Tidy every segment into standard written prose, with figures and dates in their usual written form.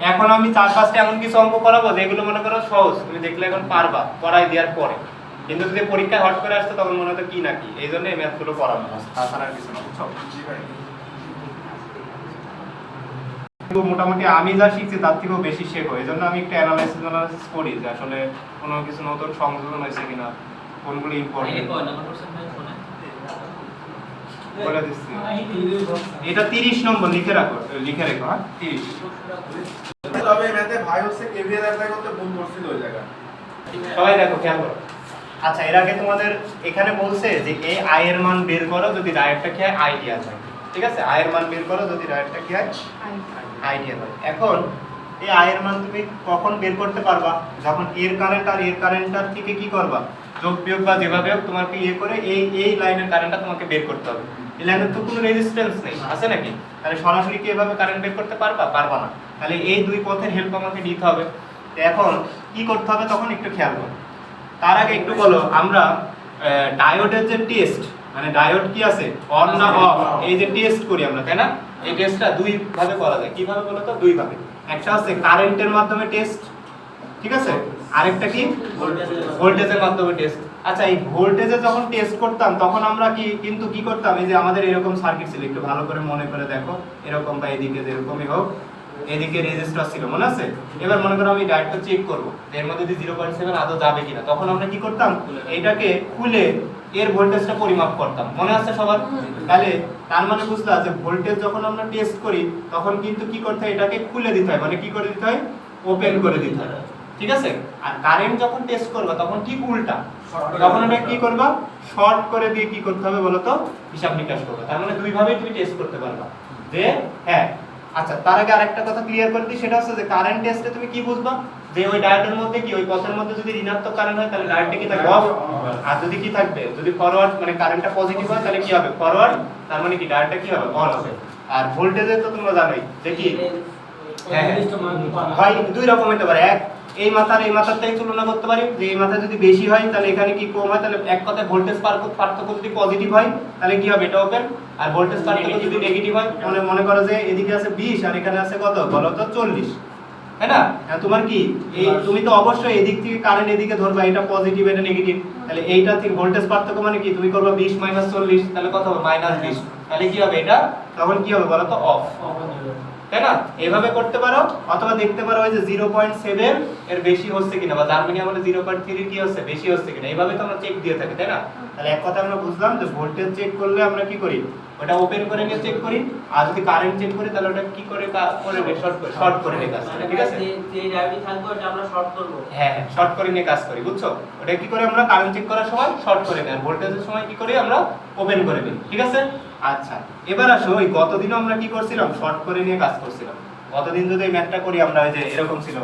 এখন আমি 4-5টা এমন কিছু অঙ্ক করাবো যেগুলো মনে করো সহজ, তুমি দেখলে এখন পারবা করাই দেওয়ার পরে, কিন্তু যদি পরীক্ষায় হট করে আসতো তখন মনে হতো কি না কি, এই জন্য এই ম্যাথগুলো করানো, তাছাড়া আর কিছু না, বুঝছো? মোটামুটি আমি যা শিখছি তার থেকেও বেশি শেখো, এই জন্য আমি একটু অ্যানালাইসিস করি যে আসলে কোনো কিছু নতুন সংযোজন হয়েছে কিনা, কোনগুলো ইম্পর্টেন্ট বলে দিচ্ছি। এটা 30 নম্বর লিখে রেখো হ্যাঁ 30। তবে ম্যাথে ভাই হচ্ছে কেভিএল অ্যাপ্লাই করতে ভুল করছিল ওই জায়গা। সবাই দেখো খেয়াল করো। আচ্ছা এর আগে তোমাদের এখানে বলছে যে এই আই এর মান বের করো যদি রাইটটা কি হয় আইডিয়া হয়, ঠিক আছে? আই এর মান বের করো যদি রাইটটা কি হয় আইডিয়া হয়। এখন এই আই এর মান তুমি কখন বের করতে পারবা? যখন এর কারেন্ট আর এর কারেন্টটার থেকে কি করবা, যোগ বিয়োগ বা যেভাবে হোক তোমাকে করে এই লাইনের কারেন্টটা তোমাকে বের করতে হবে। এই লাইনের তো কোনো রেজিস্ট্যান্স নেই, আছে নাকি? তাহলে সরাসরি কি এভাবে কারেন্ট বের করতে পারবা না। তাহলে এই দুই পথের হেল্প আমাকে নিতে হবে। এখন কি করতে হবে তখন একটু খেয়াল করো। তার আগে একটু বলো, আমরা ডায়োডের যে টেস্ট, মানে ডায়োড কি আছে অন না অফ, এই যে টেস্ট করি আমরা, তাই না? এই টেস্টটা দুই ভাবে করা যায়। কিভাবে বলো তো? দুই ভাবে। একটা হচ্ছে কারেন্টের মাধ্যমে টেস্ট, ঠিক আছে? আরেকটা কি ভোল্টেজের মাধ্যমে টেস্ট। আচ্ছা এই ভোল্টেজে যখন টেস্ট করতাম তখন আমরা কিন্তু কি করতাম, এই যে আমাদের এরকম সার্কিট ছিল, একটু ভালো করে মনে করে দেখো, এরকম বা এদিকে যেরকমই হোক, এদিকে রেজিস্টর ছিল, মনে আছে? এবার মনে করো আমি ডায়োডটা চেক করব এর মধ্যে যদি 0.7 আদৌ যাবে কিনা, তখন আমরা কি করতাম, এটাকে খুলে এর ভোল্টেজটা পরিমাপ করতাম, মনে আছে সবার? তাহলে তার মানে বুঝলা যে ভোল্টেজ যখন আমরা টেস্ট করি তখন কিন্তু কি করতে হয়, এটাকে খুলে দিতে হয়, মানে কি করে দিতে হয়, ওপেন করে দিতে হয়, ঠিক আছে? আর কারেন্ট যখন টেস্ট করবা তখন ঠিক উল্টা, তখন এটা কি করবা, শর্ট করে দিয়ে কি করতে হবে বলো তো, হিসাব নিকাশ করবা। তার মানে দুই ভাবেই তুমি টেস্ট করতে পারবা যে হ্যাঁ। আচ্ছা তার আগে আরেকটা কথা ক্লিয়ার করে দিই, সেটা হচ্ছে যে কারেন্ট টেস্টে তুমি কি বুঝবা, যে ওই ডায়োডের মধ্যে কি, ওই পথের মধ্যে যদি ঋণাত্মক কারেন্ট হয় তাহলে ডায়োডটা কি থাকবে অফ, আর যদি কি থাকবে, যদি ফরওয়ার্ড মানে কারেন্টটা পজিটিভ হয় তাহলে কি হবে, ফরওয়ার্ড, তার মানে কি ডায়োডটা কি হবে, অন হবে। আর ভোল্টেজে তো তোমরা জানোই যে কি হয়, দুই রকম হতে পারে। এক, এই মাথার এই মাথারটাই তুলনা করতে পারি, যে এই মাথা যদি বেশি হয় তাহলে এখানে কি কম হয়, তাহলে এক কথায় ভোল্টেজ পার্থক্য যদি পজিটিভ হয় তাহলে কি হবে, এটা ওপেন। আর ভোল্টেজ পার্থক্য যদি নেগেটিভ হয়, মনে করো যে এদিকে আছে 20 আর এখানে আছে কত বলো তো 40, তাই না? তোমার কি এই তুমি তো অবশ্যই এদিক থেকে কারেন্ট এদিকে ধরবা, এটা পজিটিভ এটা নেগেটিভ, তাহলে এইটা থেকে ভোল্টেজ পার্থক্য মানে কি, তুমি করবা 20 - 40, তাহলে কত হবে, -20, তাহলে কি হবে, এটা তখন কি হবে বলো তো, অফ, তাই না? এভাবে করতে পারো, অথবা দেখতে পারো ওই যে 0.7 এর বেশি হচ্ছে কিনা, বা জার্মানি আমাদের 0.3 কি হচ্ছে, বেশি হচ্ছে কিনা, এইভাবে তো আমরা চেক দিয়ে থাকি, তাই না? তাহলে এক কথা আমরা বুঝলাম যে ভোল্টেজ চেক করলে আমরা কি করি, ওটা ওপেন করে নিয়ে চেক করি, আর যদি কারেন্ট চেক করি তাহলে ওটা কি করে শর্ট করে নিয়ে কাজ করি, ঠিক আছে? যে ডায়োডি থাকবে ওটা আমরা শর্ট করব। হ্যাঁ শর্ট করে নিয়ে কাজ করি, বুঝছো? ওটা কি করে আমরা কারেন্ট চেক করার সময় শর্ট করে নিই, আর ভোল্টেজের সময় কি করি আমরা ওপেন করে নিই, ঠিক আছে? আচ্ছা এবার আসো, ওই গতদিন আমরা কি করছিলাম, শর্ট করে নিয়ে কাজ করছিলাম। গতদিন যদি এই ম্যাথটা করি আমরা, ওই যে এরকম ছিল,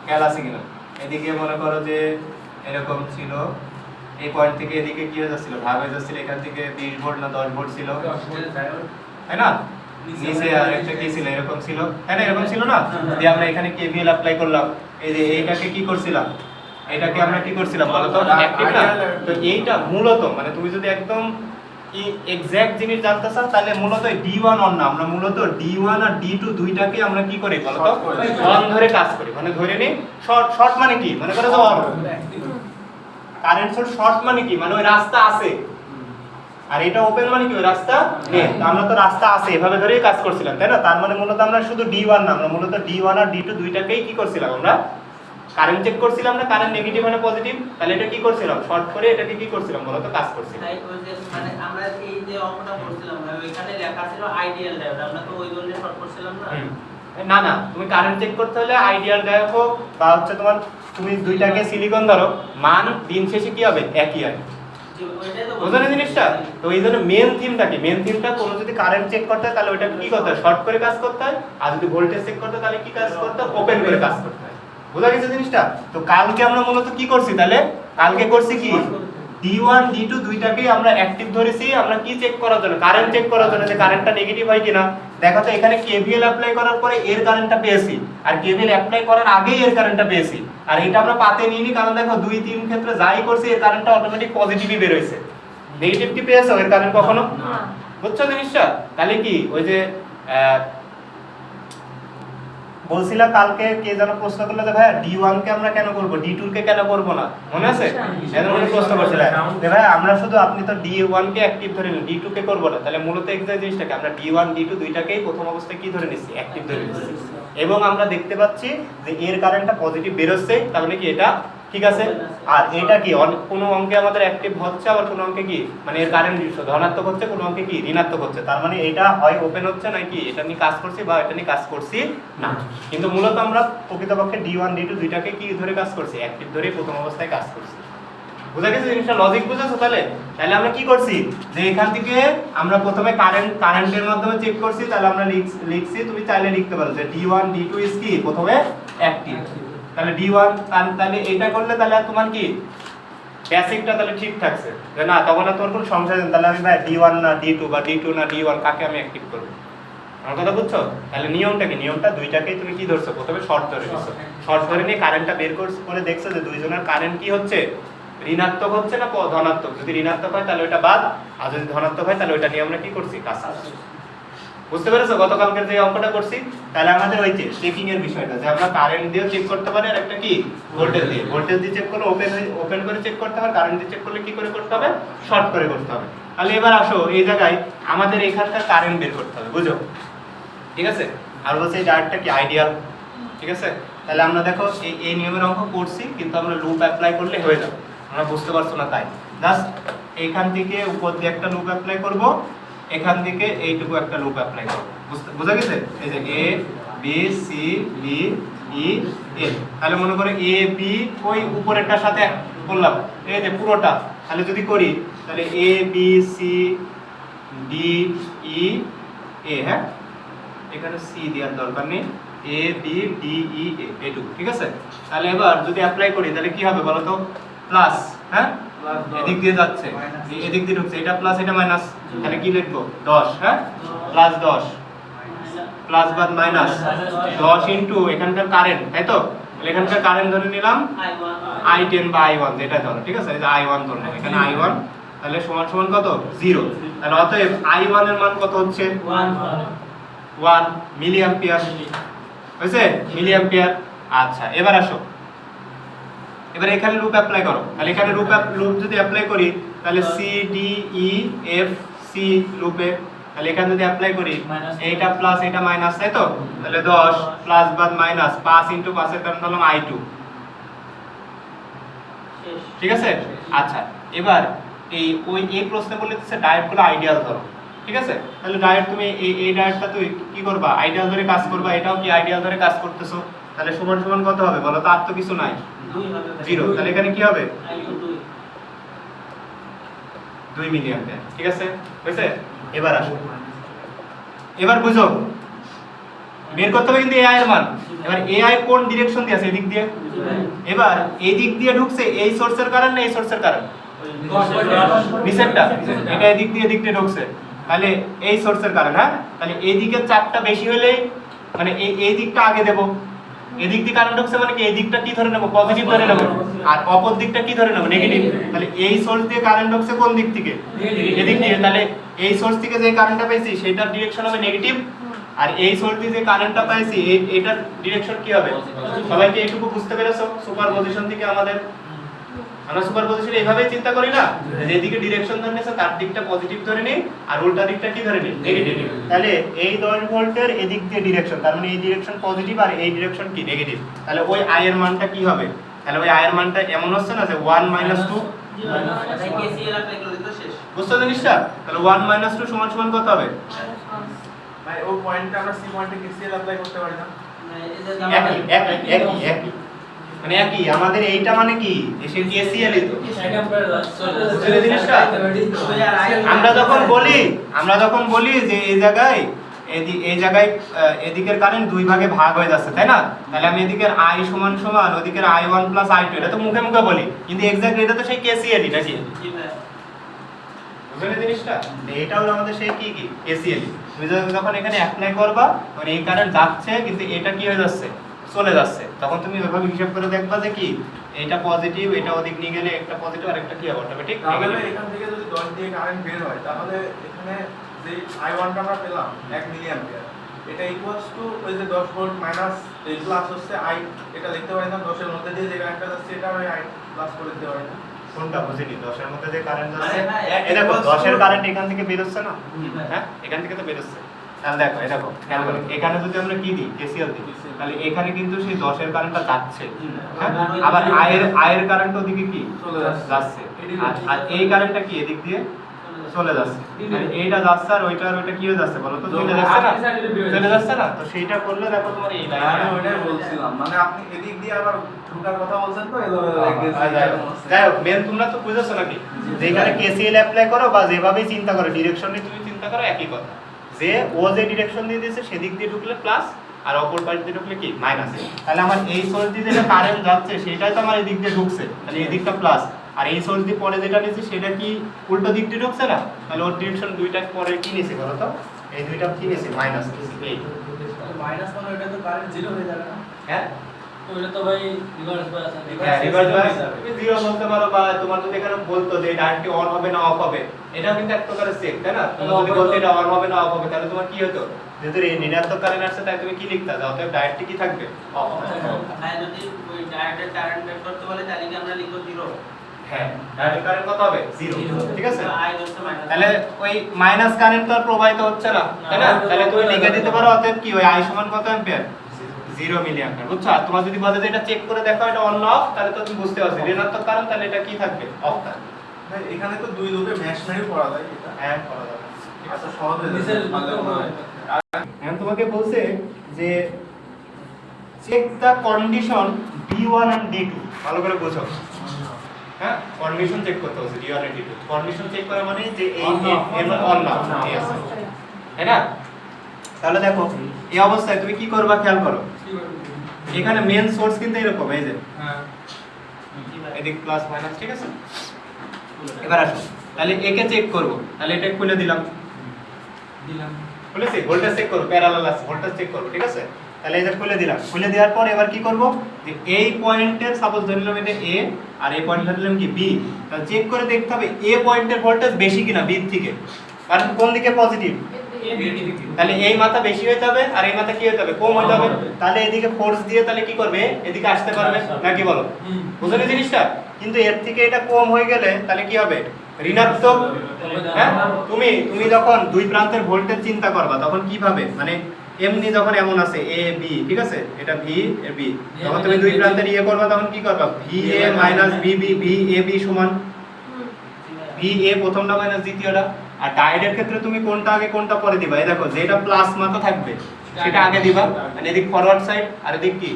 খেয়াল আছে কিনা, এদিকে মনে করো যে এরকম ছিল, এই পয়েন্ট থেকে এদিকে কি হয়ে যাচ্ছিল, ভাগ হয়ে যাচ্ছিল, এখান থেকে 20 ভোল্ট না 10 ভোল্ট ছিল, তাই না? নিচে আর একটা কি ছিল, এরকম ছিল, তাই না? এরকম ছিল না? দিয়ে আমরা এখানে কেভিএল অ্যাপ্লাই করলাম, এই যে এইটাকে কি করছিলাম, এটাকে আমরা কি করছিলাম বলো তো, অ্যাক্টিভ না? তো এইটা মূলত মানে তুমি যদি একদম এক্সাক্ট জিনিস জানতে চাও তাহলে মূলত D1 অন না, আমরা মূলত D1 আর D2 দুইটাকে আমরা কি করি বলো তো, অন ধরে কাজ করি, মানে ধরে নি শর্ট মানে কি, মানে করে তো অন, কারেন্ট সোর্স শর্ট মানে কি, মানে ওই রাস্তা আছে, আর এটা ওপেন মানে কি, ওই রাস্তা নেই। আমরা তো রাস্তা আছে এভাবে ধরেই কাজ করছিলাম, তাই না? তার মানে মূলত আমরা শুধু D1 না, আমরা মূলত D1 আর D2 দুইটাকেই কি করছিলাম, আমরা কারেন্ট চেক করছিলাম না, কারেন্ট নেগেটিভ মানে পজিটিভ, তাহলে এটা কি করছিলাম, শর্ট করে এটাকে কি করছিলাম বলো তো, কাজ করছিলাম। তাই ওই যে মানে আমরা এই যে অঙ্কটা করছিলাম ওইখানে লেখা ছিল আইডিয়াল ডায়োড, আমরা তো ওই জন্য শর্ট করছিলাম না। না না, তুমি কারেন্ট চেক করতে হলে আইডিয়াল ডায়োড হোক বা হচ্ছে তোমার, তুমি দুইটাকে সিলিকন ধরো, মান দিন শেষে কি হবে, একই হবে, বুঝলেন জিনিসটা? তো এই জন্য মেন থিমটা কি, মেন থিমটা কোনো যদি কারেন্ট চেক করতে হয় তাহলে ওইটা কি করতে হয়, শর্ট করে কাজ করতে হয়, আর যদি ভোল্টেজ চেক করতে হয় তাহলে কি কাজ করতে হয়, ওপেন করে কাজ করতে হয়, বুঝা গেছে জিনিসটা? তো কালকে আমরা মূলত কি করছি, তাহলে কালকে করছি কি, D1 D2 দুইটাকেই আমরা অ্যাক্টিভ ধরেছি, আমরা কি চেক করার জন্য, কারেন্ট চেক করার জন্য, যে কারেন্টটা নেগেটিভ হয় কিনা। দেখো তো এখানে কেভিএল অ্যাপ্লাই করার পরে এর কারেন্টটা পেয়েছি, আর কেভিএল অ্যাপ্লাই করার আগেই এর কারেন্টটা পেয়েছি, আর এটা আমরা পাতে নিইনি, কারণ দেখো 2-3 ক্ষেত্রে যাই করছি এর কারেন্টটা অটোমেটিক পজিটিভই বের হইছে। নেগেটিভ কি পেয়েছো এর কারেন্ট কখনো? না। বুঝছো জিনিসটা? তাহলে কি ওই যে বলছিলাম কালকে কে যেন প্রশ্ন করলো যে ভাইয়া D1 কে আমরা কেন করব D2 কে কেন করব না, মনে আছে? এদের মনে প্রশ্ন করছিলেন যে ভাই আমরা শুধু, আপনি তো D1 কে অ্যাক্টিভ ধরে নিন, D2 কে করব না, তাহলে মূলত এক্সাক্ট জিনিসটাকে আমরা D1 D2 দুইটাকেই প্রথম অবস্থায় কি ধরে নিচ্ছি, অ্যাক্টিভ ধরে নিচ্ছি, এবং আমরা দেখতে পাচ্ছি যে এর কারেন্টটা পজিটিভ বের হচ্ছে, তার মানে কি এটা ঠিক আছে। আর এটা কি কোনো অঙ্কে আমাদের অ্যাক্টিভ হচ্ছে, আবার কোনো অঙ্কে কি মানে এর কারেন্ট ধনাত্মক হচ্ছে, কোনো অঙ্কে কি ঋণাত্মক হচ্ছে, তার মানে এটা হয় ওপেন হচ্ছে নাকি এটা নিয়ে কাজ করছি বা এটা নিয়ে কাজ করছি না। কিন্তু মূলত আমরা প্রকৃতপক্ষে D1 D2 দুইটাকে কি ধরে কাজ করছি, অ্যাক্টিভ ধরে প্রথম অবস্থায় কাজ করছি। বুঝা গেছে জিনিসটা, লজিক বুঝেছো? তাহলে আমরা কি করছি যে এখান থেকে আমরা প্রথমে কারেন্টের মাধ্যমে চেক করছি, তাহলে আমরা লিখছি, তুমি চাইলে লিখতে পারো যে D1 D2 ইজ কি প্রথমে অ্যাক্টিভ, তাহলে D1 তাহলে এটা করলে তাহলে তোমার কি বেসিকটা তাহলে ঠিক থাকছে যে না, তখন আর তোমার কোনো সমস্যা নেই, তাহলে আমি ভাই D1 না D2 বা D2 না D1 কাকে আমি অ্যাক্টিভ করব, আমার কথা বুঝছো? তাহলে নিয়মটা কি, নিয়মটা দুইটাকেই তুমি কি ধরছো, প্রথমে শর্ট ধরে নিছো, শর্ট ধরে নিয়ে কারেন্টটা বের করে দেখছো যে দুইজনের কারেন্ট কি হচ্ছে, ঋণাত্মক হচ্ছে না ধনাত্মক, যদি ঋণাত্মক হয় তাহলে ওটা বাদ, আর যদি ধনাত্মক হয় তাহলে ওটা নিয়ে আমরা কি করছি, কাজ করছি। বুঝতে পেরেছো গতকালকের যে অঙ্কটা করছি? তাহলে আমাদের ওই যে চেকিং এর বিষয়টা, যে আমরা কারেন্ট দিয়ে চেক করতে পারি, আর একটা কি ভোল্টেজ দিয়ে চেক করলে ওপেন করে চেক করতে হবে, কারেন্ট দিয়ে চেক করলে কি করে করতে হবে, শর্ট করে করতে হবে। তাহলে এবার আসো এই জায়গায় আমাদের এখানকার কারেন্ট বের করতে হবে, বুঝো? ঠিক আছে, আর বলছে এই ডায়োডটা কি আইডিয়াল, ঠিক আছে? তাহলে আমরা দেখো এই নিয়মের অঙ্ক করছি, কিন্তু আমরা লুপ অ্যাপ্লাই করলে হয়ে যাবে, আমরা বুঝতে পারছো না তাই জাস্ট এইখান থেকে উপর দিয়ে একটা লুপ অ্যাপ্লাই করব, এখান থেকে এইটুকু একটা লুপ অ্যাপ্লাই করব, বুঝা গেছে? এই যে এ বি সি ডি ই এ, তাহলে মনে করে এ বি ওই উপরেরটার সাথে করলাম, এই যে পুরোটা, তাহলে যদি করি তাহলে এ বি সি ডি ই এ, হ্যাঁ এখানে সি দেওয়ার দরকার নেই, এ বি ডি ই এ, এইটুকু, ঠিক আছে? তাহলে এবার যদি অ্যাপ্লাই করি তাহলে কি হবে বলো তো, প্লাস, হ্যাঁ এদিক দিয়ে যাচ্ছে, এদিক দিয়ে ঢুকছে, এটা প্লাস এটা মাইনাস, তাহলে কি লিখবো 10, হ্যাঁ প্লাস 10 প্লাস বাদ মাইনাস 10 ইনটু এখানকার কারেন্ট, তাই তো? তাহলে এখানকার কারেন্ট ধরে নিলাম I10 বা I1 যেটা ধরো, ঠিক আছে? এই যে I1 ধরলাম, এখানে I1, তাহলে সমান সমান কত 0, তাহলে অতএব I1 এর মান কত হচ্ছে 1 মিলি অ্যাম্পিয়ার, হয়েছে মিলি অ্যাম্পিয়ার। আচ্ছা এবার আসো, এবার এখানে লুপ অ্যাপ্লাই করো, তাহলে এখানে লুপ যদি অ্যাপ্লাই করি তাহলে C D E F C লুপে, তাহলে এখানে যদি অ্যাপ্লাই করি এইটা প্লাস এটা মাইনাস, তাই তো? তাহলে 10 প্লাস বাদ মাইনাস 5 ইনটু 5 এর কারণ হলো I2, ঠিক আছে? আচ্ছা এবার এই প্রশ্নে বলে দিচ্ছে ডায়োডগুলো আইডিয়াল ধরো, ঠিক আছে? তাহলে ডায়োড তুমি এই ডায়োডটা তুই কি করবা, আইডিয়াল ধরে কাজ করবা, এটাও কি আইডিয়াল ধরে কাজ করতেছো, তাহলে সমান সমান কত হবে বলো তো? আর তো কিছু নাই, 0, তাহলে এখানে কি হবে 2 মিলি অ্যাম্পিয়ার, ঠিক আছে? হয়েছে? এবার আসো, এবার বুঝো বের করতে হবে কিন্তু এআই এর মান। এবার এআই কোন ডিরেকশন দিয়ে আছে, এদিক দিয়ে, এবার এই দিক দিয়ে ঢুকছে এই সোর্সের কারণে না এই সোর্সের কারণে, নিচেরটা, এটা এদিক দিয়ে ঢুকছে, তাহলে এই সোর্সের কারণে, হ্যাঁ তাহলে এই দিকের চাপটা বেশি হলেই মানে এই দিকটা আগে দেব, এদিক দিয়ে কারেন্ট ঢুকছে মানে কি এই দিকটা কি ধরে নেব, পজিটিভ ধরে নেব, আর অপর দিকটা কি ধরে নেব, নেগেটিভ। তাহলে এই সোর্স দিয়ে কারেন্ট ঢুকছে কোন দিক থেকে, এদিক দিয়ে, তাহলে এই সোর্স থেকে যে কারেন্টটা পাইছি সেটার ডিরেকশন হবে নেগেটিভ, আর এই সোর্স দিয়ে যে কারেন্টটা পাইছি এটার ডিরেকশন কি হবে? সবাইকে এইটুকু বুঝতে পেরেছো? সুপারপজিশন থেকে আমরা সুপারপজিশন এইভাবেই চিন্তা করি না, যেদিকে ডিরেকশন ধরে নিয়েছে তার দিকটা পজিটিভ ধরে নিই আর উল্টা দিকটা কি ধরে নিই, নেগেটিভ। তাহলে এই 10 ভোল্টের এদিক দিয়ে ডিরেকশন, তার মানে এই ডিরেকশন পজিটিভ আর এই ডিরেকশন কি নেগেটিভ, তাহলে ওই আই এর মানটা কি হবে? তাহলে ওই আই এর মানটা এমন হচ্ছে না যে 1 - 2, বুঝছো জিনিসটা? তাহলে 1 - 2 সমান সমান কত হবে? ভাই ওই পয়েন্টটা আমরা সি পয়েন্টে কেসিএল অ্যাপ্লাই করতে পারি না? একই মানে একই, আমাদের এইটা মানে কি এসে কেসিএল ই তো বুঝলে জিনিসটা। আমরা যখন বলি যে এই জায়গায় এদিকের কারেন্ট দুই ভাগে ভাগ হয়ে যাচ্ছে, তাই না? তাহলে আমি এদিকের I সমান সমান ওদিকের I1 + I2, এটা তো মুখে মুখে বলি, কিন্তু এক্স্যাক্টলি এটা তো সেই কেসিএল ই নাকি, বুঝলে জিনিসটা? এটা হলো আমাদের সেই কি কেসিএল। তুমি যখন এখানে অ্যাপ্লাই করবা তখন এই কারেন্ট যাচ্ছে কিন্তু এটা কি হয়ে যাচ্ছে, চলে যাচ্ছে, তখন তুমি ওইভাবে হিসাব করে দেখবা যে কি এটা পজিটিভ, এটা ওদিক নিয়ে গেলে একটা পজিটিভ আর একটা কি হবে অটোমেটিক। তাহলে এখান থেকে যদি 10 দিয়ে কারেন্ট বের হয় তাহলে এখানে যে I1 টা আমরা পেলাম 1 মিলি অ্যাম্পিয়ার, এটা ইকুয়ালস টু ওই যে 10 ভোল্ট মাইনাস এই প্লাস হচ্ছে আই, এটা লিখতে পারি না 10 এর মধ্যে দিয়ে যে কারেন্টটা যাচ্ছে এটা আমি আই প্লাস করে দিতে পারি না। কোনটা বুঝিনি? 10 এর মধ্যে যে কারেন্ট যাচ্ছে, আরে ভাই, এই দেখো equals 10 এর to- কারেন্ট এখান থেকে বের হচ্ছে না? জি ভাই। হ্যাঁ, এখান থেকে তো বের হচ্ছে। তাহলে দেখো, এই দেখো খেয়াল করো, এখানে যদি আমরা কি দিই, কেসিএল দিই, তাহলে এখানে কিন্তু সেই 10 এর কারেন্টটা যাচ্ছে। হ্যাঁ, আবার আয়ের কারেন্ট ওদিকে কি চলে যাচ্ছে। যাচ্ছে, আর এই কারেন্টটা কি এদিক দিয়ে চলে যাচ্ছে। মানে এইটা যাচ্ছে আর ওইটা কি হয়ে যাচ্ছে বলো তো? চলে যাচ্ছে না? চলে যাচ্ছে না? তো সেইটা করলে দেখো তোমার এই আমি লাইনটা ওইটাই বলছিলাম, মানে আপনি এদিক দিয়ে আবার ঢোকার কথা বলছেন তো এলোমেলো লাগতেছে। যাই হোক, মেন তোমরা তো বুঝেছো নাকি? যেখানে কেসিএল অ্যাপ্লাই করো বা যেভাবেই চিন্তা করো, ডিরেকশন নিয়ে তুমি চিন্তা করো একই কথা, যে ও যে ডিরেকশন দিয়ে দিয়েছে সেদিক দিয়ে ঢুকলে প্লাস আর অপর পাশ দিয়ে ঢুকলে কি মাইনাস। তাহলে আমার এই সোর্স দিয়ে যেটা কারেন্ট যাচ্ছে সেটাই তো আমার এই দিক দিয়ে ঢুকছে, তাহলে এই দিকটা প্লাস, আর এই সোর্স দিয়ে পরে যেটা নিয়েছি সেটা কি উল্টো দিক দিয়ে ঢুকছে না? তাহলে ওর ডিরেকশন দুইটা পরে কি নিয়েছি বলো তো? এই দুইটা কি নিয়েছি? মাইনাস নিয়েছি। এই মাইনাস মানে ওটা তো কারেন্ট জিরো হয়ে যাবে না? হ্যাঁ, তো ওটা তো ভাই রিভার্স বায়াস আছে। হ্যাঁ, রিভার্স বায়াস তুমি জিরো বলতে পারো, বা তোমার যদি এখানে বলতো যে ডাইরেক্টলি অন হবে না অফ হবে, এটাও কিন্তু এক প্রকারের চেক, তাই না? তুমি যদি বলতে এটা অন হবে না অফ হবে, তাহলে তোমার কি হতো? যেহেতু এই ঋণাত্মক কারেন্ট আসছে তাই তুমি কি লিখতা? অতএব ডাইরেক্টলি কি থাকবে? অফ। ভাই যদি ওই ডাইরেক্ট কারেন্ট বের করতে বলে তাহলে কি আমরা লিখব 0? হ্যাঁ, ডাইরেক্ট কারেন্ট কত হবে? 0, ঠিক আছে? আই হচ্ছে মাইনাস। তাহলে ওই মাইনাস কারেন্ট তো আর প্রবাহিত হচ্ছে না, তাই না? তাহলে তুমি লিখে দিতে পারো অতএব কি ওই I সমান কত অ্যাম্পিয়ার? 0 মিলি অ্যাম্পিয়ার। বুঝছো? আর তোমার যদি বলে যে এটা চেক করে দেখো এটা অন না অফ, তাহলে তো তুমি বুঝতে পারছো ঋণাত্মক কারেন্ট, তাহলে এটা কি থাকবে? অফ থাকবে। ভাই এখানে তো দুই লুপে ম্যাশ মেরে পড়া যায় এটা। হ্যাঁ, করা যাবে। আচ্ছা সহজ হয়ে নিচের যাবে। ভালো মনে হয়। এখন তোমাকে বলছে যে check the condition B1 and D2, ভালো করে বোঝো। হ্যাঁ, কন্ডিশন চেক করতে হবে B1 and D2। Condition check করা মানে যে এই অন না yes, তাই না? তাহলে দেখো এই অবস্থায় তুমি কি করবা খেয়াল করো, এখানে মেন সোর্স কিন্তু এরকম, এই যে হ্যাঁ এদিক প্লাস মাইনাস, ঠিক আছে? এবার আসো, তাহলে একে চেক করব, তাহলে এটা খুলে দিলাম, দিলাম। খুলেছি, ভোল্টেজ চেক করব, প্যারালাল আছে, ভোল্টেজ চেক করব, ঠিক আছে? তাহলে এটা খুলে দিলাম, খুলে দেওয়ার পর এবার কি করব, যে এই পয়েন্টের সাপোজ ধরে নিলাম এটা A আর এই পয়েন্ট ধরে নিলাম কি B, তাহলে চেক করে দেখতে হবে A পয়েন্টের ভোল্টেজ বেশি কিনা B থেকে, কারণ কোন দিকে পজিটিভ, তাহলে এই মাথা বেশি হতে হবে আর এই মাথা কি হতে হবে? কম হতে হবে। তাহলে এদিকে ফোর্স দিয়ে তাহলে কি করবে? এদিকে আসতে পারবে নাকি বলো? বুঝলে জিনিসটা? কিন্তু এর থেকে এটা কম হয়ে গেলে তাহলে কি হবে? ঋণাত্মক। হ্যাঁ, তুমি যখন দুই প্রান্তের ভোল্টেজ চিন্তা করবা তখন কিভাবে, মানে এমনি যখন এমন আছে A B, ঠিক আছে, এটা V এ B, যখন তুমি দুই প্রান্তের ইয়ে করবা তখন কি করবা? VA মাইনাস VB, VAB সমান VA প্রথমটা মাইনাস দ্বিতীয়টা। আর ডায়োডের ক্ষেত্রে তুমি কোনটা আগে কোনটা পরে দিবা? এই দেখো যেটা প্লাস মাথা থাকবে সেটা আগে দিবা, আর এদিক ফরওয়ার্ড সাইড আর এদিক কি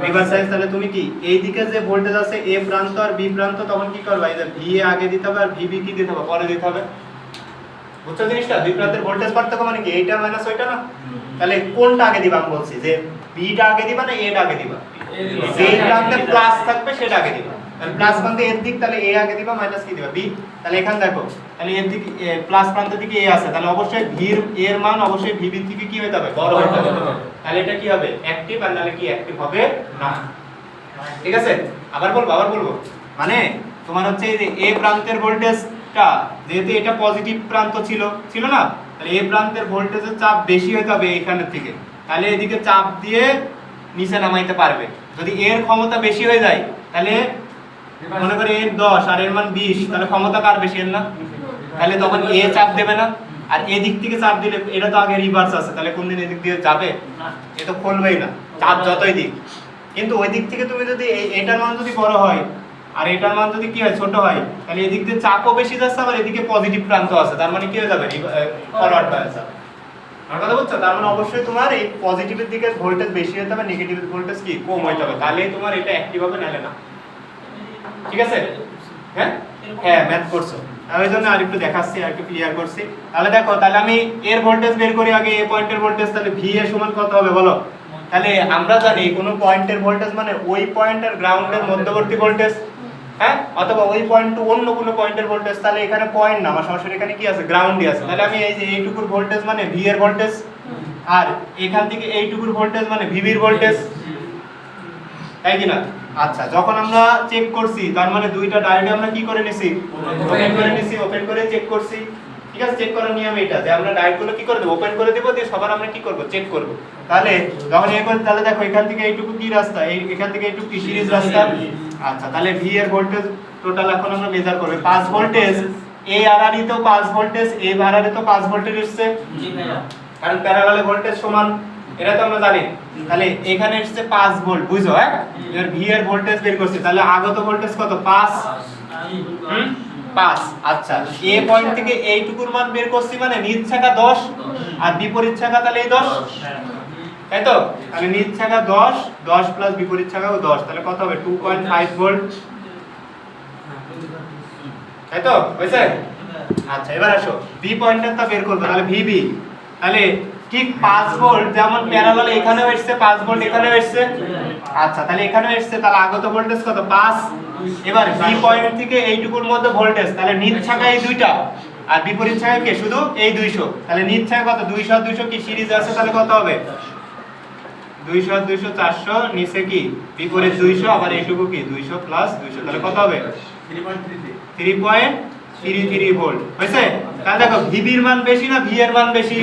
রিভার্স সাইড। তাহলে তুমি কি এই দিকে যে ভোল্টেজ আছে A প্রান্ত আর B প্রান্ত, তখন কি করবা? এই যে VA আগে দিতে হবে আর VB কি দিতে হবে? পরে দিতে হবে। বুঝছো জিনিসটা? দুই প্রান্তের ভোল্টেজ পার্থক্য মানে কি এইটা মাইনাস ওইটা না? তাহলে কোনটা আগে দিবা আমি বলছি, যে B টা আগে দিবা না A টা আগে দিবা? যে প্রান্তে প্লাস থাকবে সেটা আগে দিবা। তাহলে প্লাস প্রান্তে এর দিক, তাহলে A আগে দিবা, মাইনাস কি দিবা? B। তাহলে এখানে দেখো, তাহলে এর দিকে প্লাস প্রান্তের দিকে A আছে, তাহলে অবশ্যই V এর মান অবশ্যই VB থেকে কি হতে হবে? বড় হতে হবে। তাহলে এটা কি হবে? অ্যাক্টিভ, আর নালে কি অ্যাক্টিভ হবে না। ঠিক আছে? আবার বলবো মানে তোমার হচ্ছে এই যে A প্রান্তের ভোল্টেজটা যেহেতু এটা পজিটিভ প্রান্ত ছিল না, তাহলে A প্রান্তের ভোল্টেজের চাপ বেশি হতে হবে এইখানের থেকে, তাহলে এদিকে চাপ দিয়ে নিচে নামাইতে পারবে। যদি এর ক্ষমতা বেশি হয়ে যায় তাহলে মনে করে এর 10 আর এর মান 20, তাহলে ক্ষমতা কার বেশি? এর না? তাহলে তখন A চাপ দেবে না, আর এদিক থেকে চাপ দিলে এটা তো আগে রিভার্স আছে, তাহলে কোনদিন এদিক দিয়ে যাবে? এ তো খুলবেই না, চাপ যতই দিক। কিন্তু ওই দিক থেকে তুমি যদি এটার মান যদি বড় হয় আর এটার মান যদি কি হয় ছোট হয়, তাহলে এদিক দিয়ে চাপও বেশি যাচ্ছে, আবার এদিকে পজিটিভ প্রান্ত আছে, তার মানে কি হয়ে যাবে? ফরওয়ার্ড বায়াস যাবে। আমার কথা বুঝছো? তার মানে অবশ্যই তোমার এই পজিটিভের দিকে ভোল্টেজ বেশি হতে হবে, নেগেটিভের ভোল্টেজ কি কম হতে হবে, তাহলে তোমার এটা অ্যাক্টিভ হবে, নালে না। ঠিক আছে? হ্যাঁ ম্যাথ করছো, আমি ওই জন্য আরেকটু দেখাচ্ছি, আরেকটু ক্লিয়ার করছি। তাহলে দেখো, তাহলে আমি এর ভোল্টেজ বের করি আগে, এ পয়েন্টের ভোল্টেজ, তাহলে VA সমান কত হবে বলো? তাহলে আমরা জানি কোনো পয়েন্টের ভোল্টেজ মানে ওই পয়েন্ট আর গ্রাউন্ডের মধ্যবর্তী ভোল্টেজ, হ্যাঁ, অথবা ওই পয়েন্ট টু অন্য কোনো পয়েন্টের ভোল্টেজ। তাহলে এখানে পয়েন্ট না, আমার সরাসরি এখানে কি আছে? গ্রাউন্ডই আছে। তাহলে আমি এই যে এইটুকুর ভোল্টেজ মানে V এর ভোল্টেজ, আর এখান থেকে এইটুকুর ভোল্টেজ মানে VB এর ভোল্টেজ, তাই কি না? আচ্ছা, যখন আমরা চেক করছি তার মানে দুইটা ডায়োডে আমরা কি করে নিছি? ওপেন করে নিছি, ওপেন করে চেক করছি, কি ঠিক আছে, চেক করার নিয়ম এটা যে আমরা ডায়োডগুলো কি করে দেব, ওপেন করে দেব, দিয়ে সবার আমরা কি করব, চেক করব। তাহলে যখন এই করে, তাহলে দেখো এখান থেকে এইটুকু কি রাস্তা, এখান থেকে এইটুকু কি সিরিজ রাস্তা। আচ্ছা, তাহলে ভি এর ভোল্টেজ টোটাল এখন আমরা মেজার করব। 5 ভোল্টেজ এ আর আর তো 5 ভোল্টেজ, এ আর আর তো 5 ভোল্টেজ এসেছে, জি ভাইয়া কারণ প্যারালালে ভোল্টেজ সমান, এটা তো আমরা জানি। তাহলে এখানে এসেছে 5 ভোল্ট, বুঝছো? হ্যাঁ, এর ভি এর ভোল্টেজ বের করছি, তাহলে আগত ভোল্টেজ কত, 5 5। আচ্ছা, এ পয়েন্ট থেকে এইটুকুর মান বের করছি, মানে নিচ শাখা 10 আর বিপরীত শাখা তাহলে এই 10, তাই তো? তাহলে নিচ শাখা 10, 10 প্লাস বিপরীত শাখাও 10, তাহলে কত হবে, 2.5 ভোল্ট, তাই তো? হয়েছে? আচ্ছা, এবার আসো বি পয়েন্টারটা বের করব। তাহলে ভিবি, তাহলে ঠিক 5 ভোল্ট যেমন প্যারালালে এখানেও এসেছে, 5 ভোল্ট এখানেও এসেছে। আচ্ছা, তাহলে এখানেও এসেছে, তাহলে আগত ভোল্টেজ কত, 5। এবার বি পয়েন্ট থেকে এইটুকুর মধ্যে ভোল্টেজ, তাহলে নিচ শাখা এই দুইটা আর বিপরীত শাখা কি শুধু এই 200, তাহলে নিচ শাখা কত, 200 আর 200 কি সিরিজ আছে, তাহলে কত হবে, 200 আর 200 400, নিচে কি বিপরীত 200, আবার এইটুকু কি 200 প্লাস 200, তাহলে কত হবে, 3.33 ভোল্ট। হয়েছে? তাহলে দেখো ভিবির মান বেশি না ভি এর মান বেশি,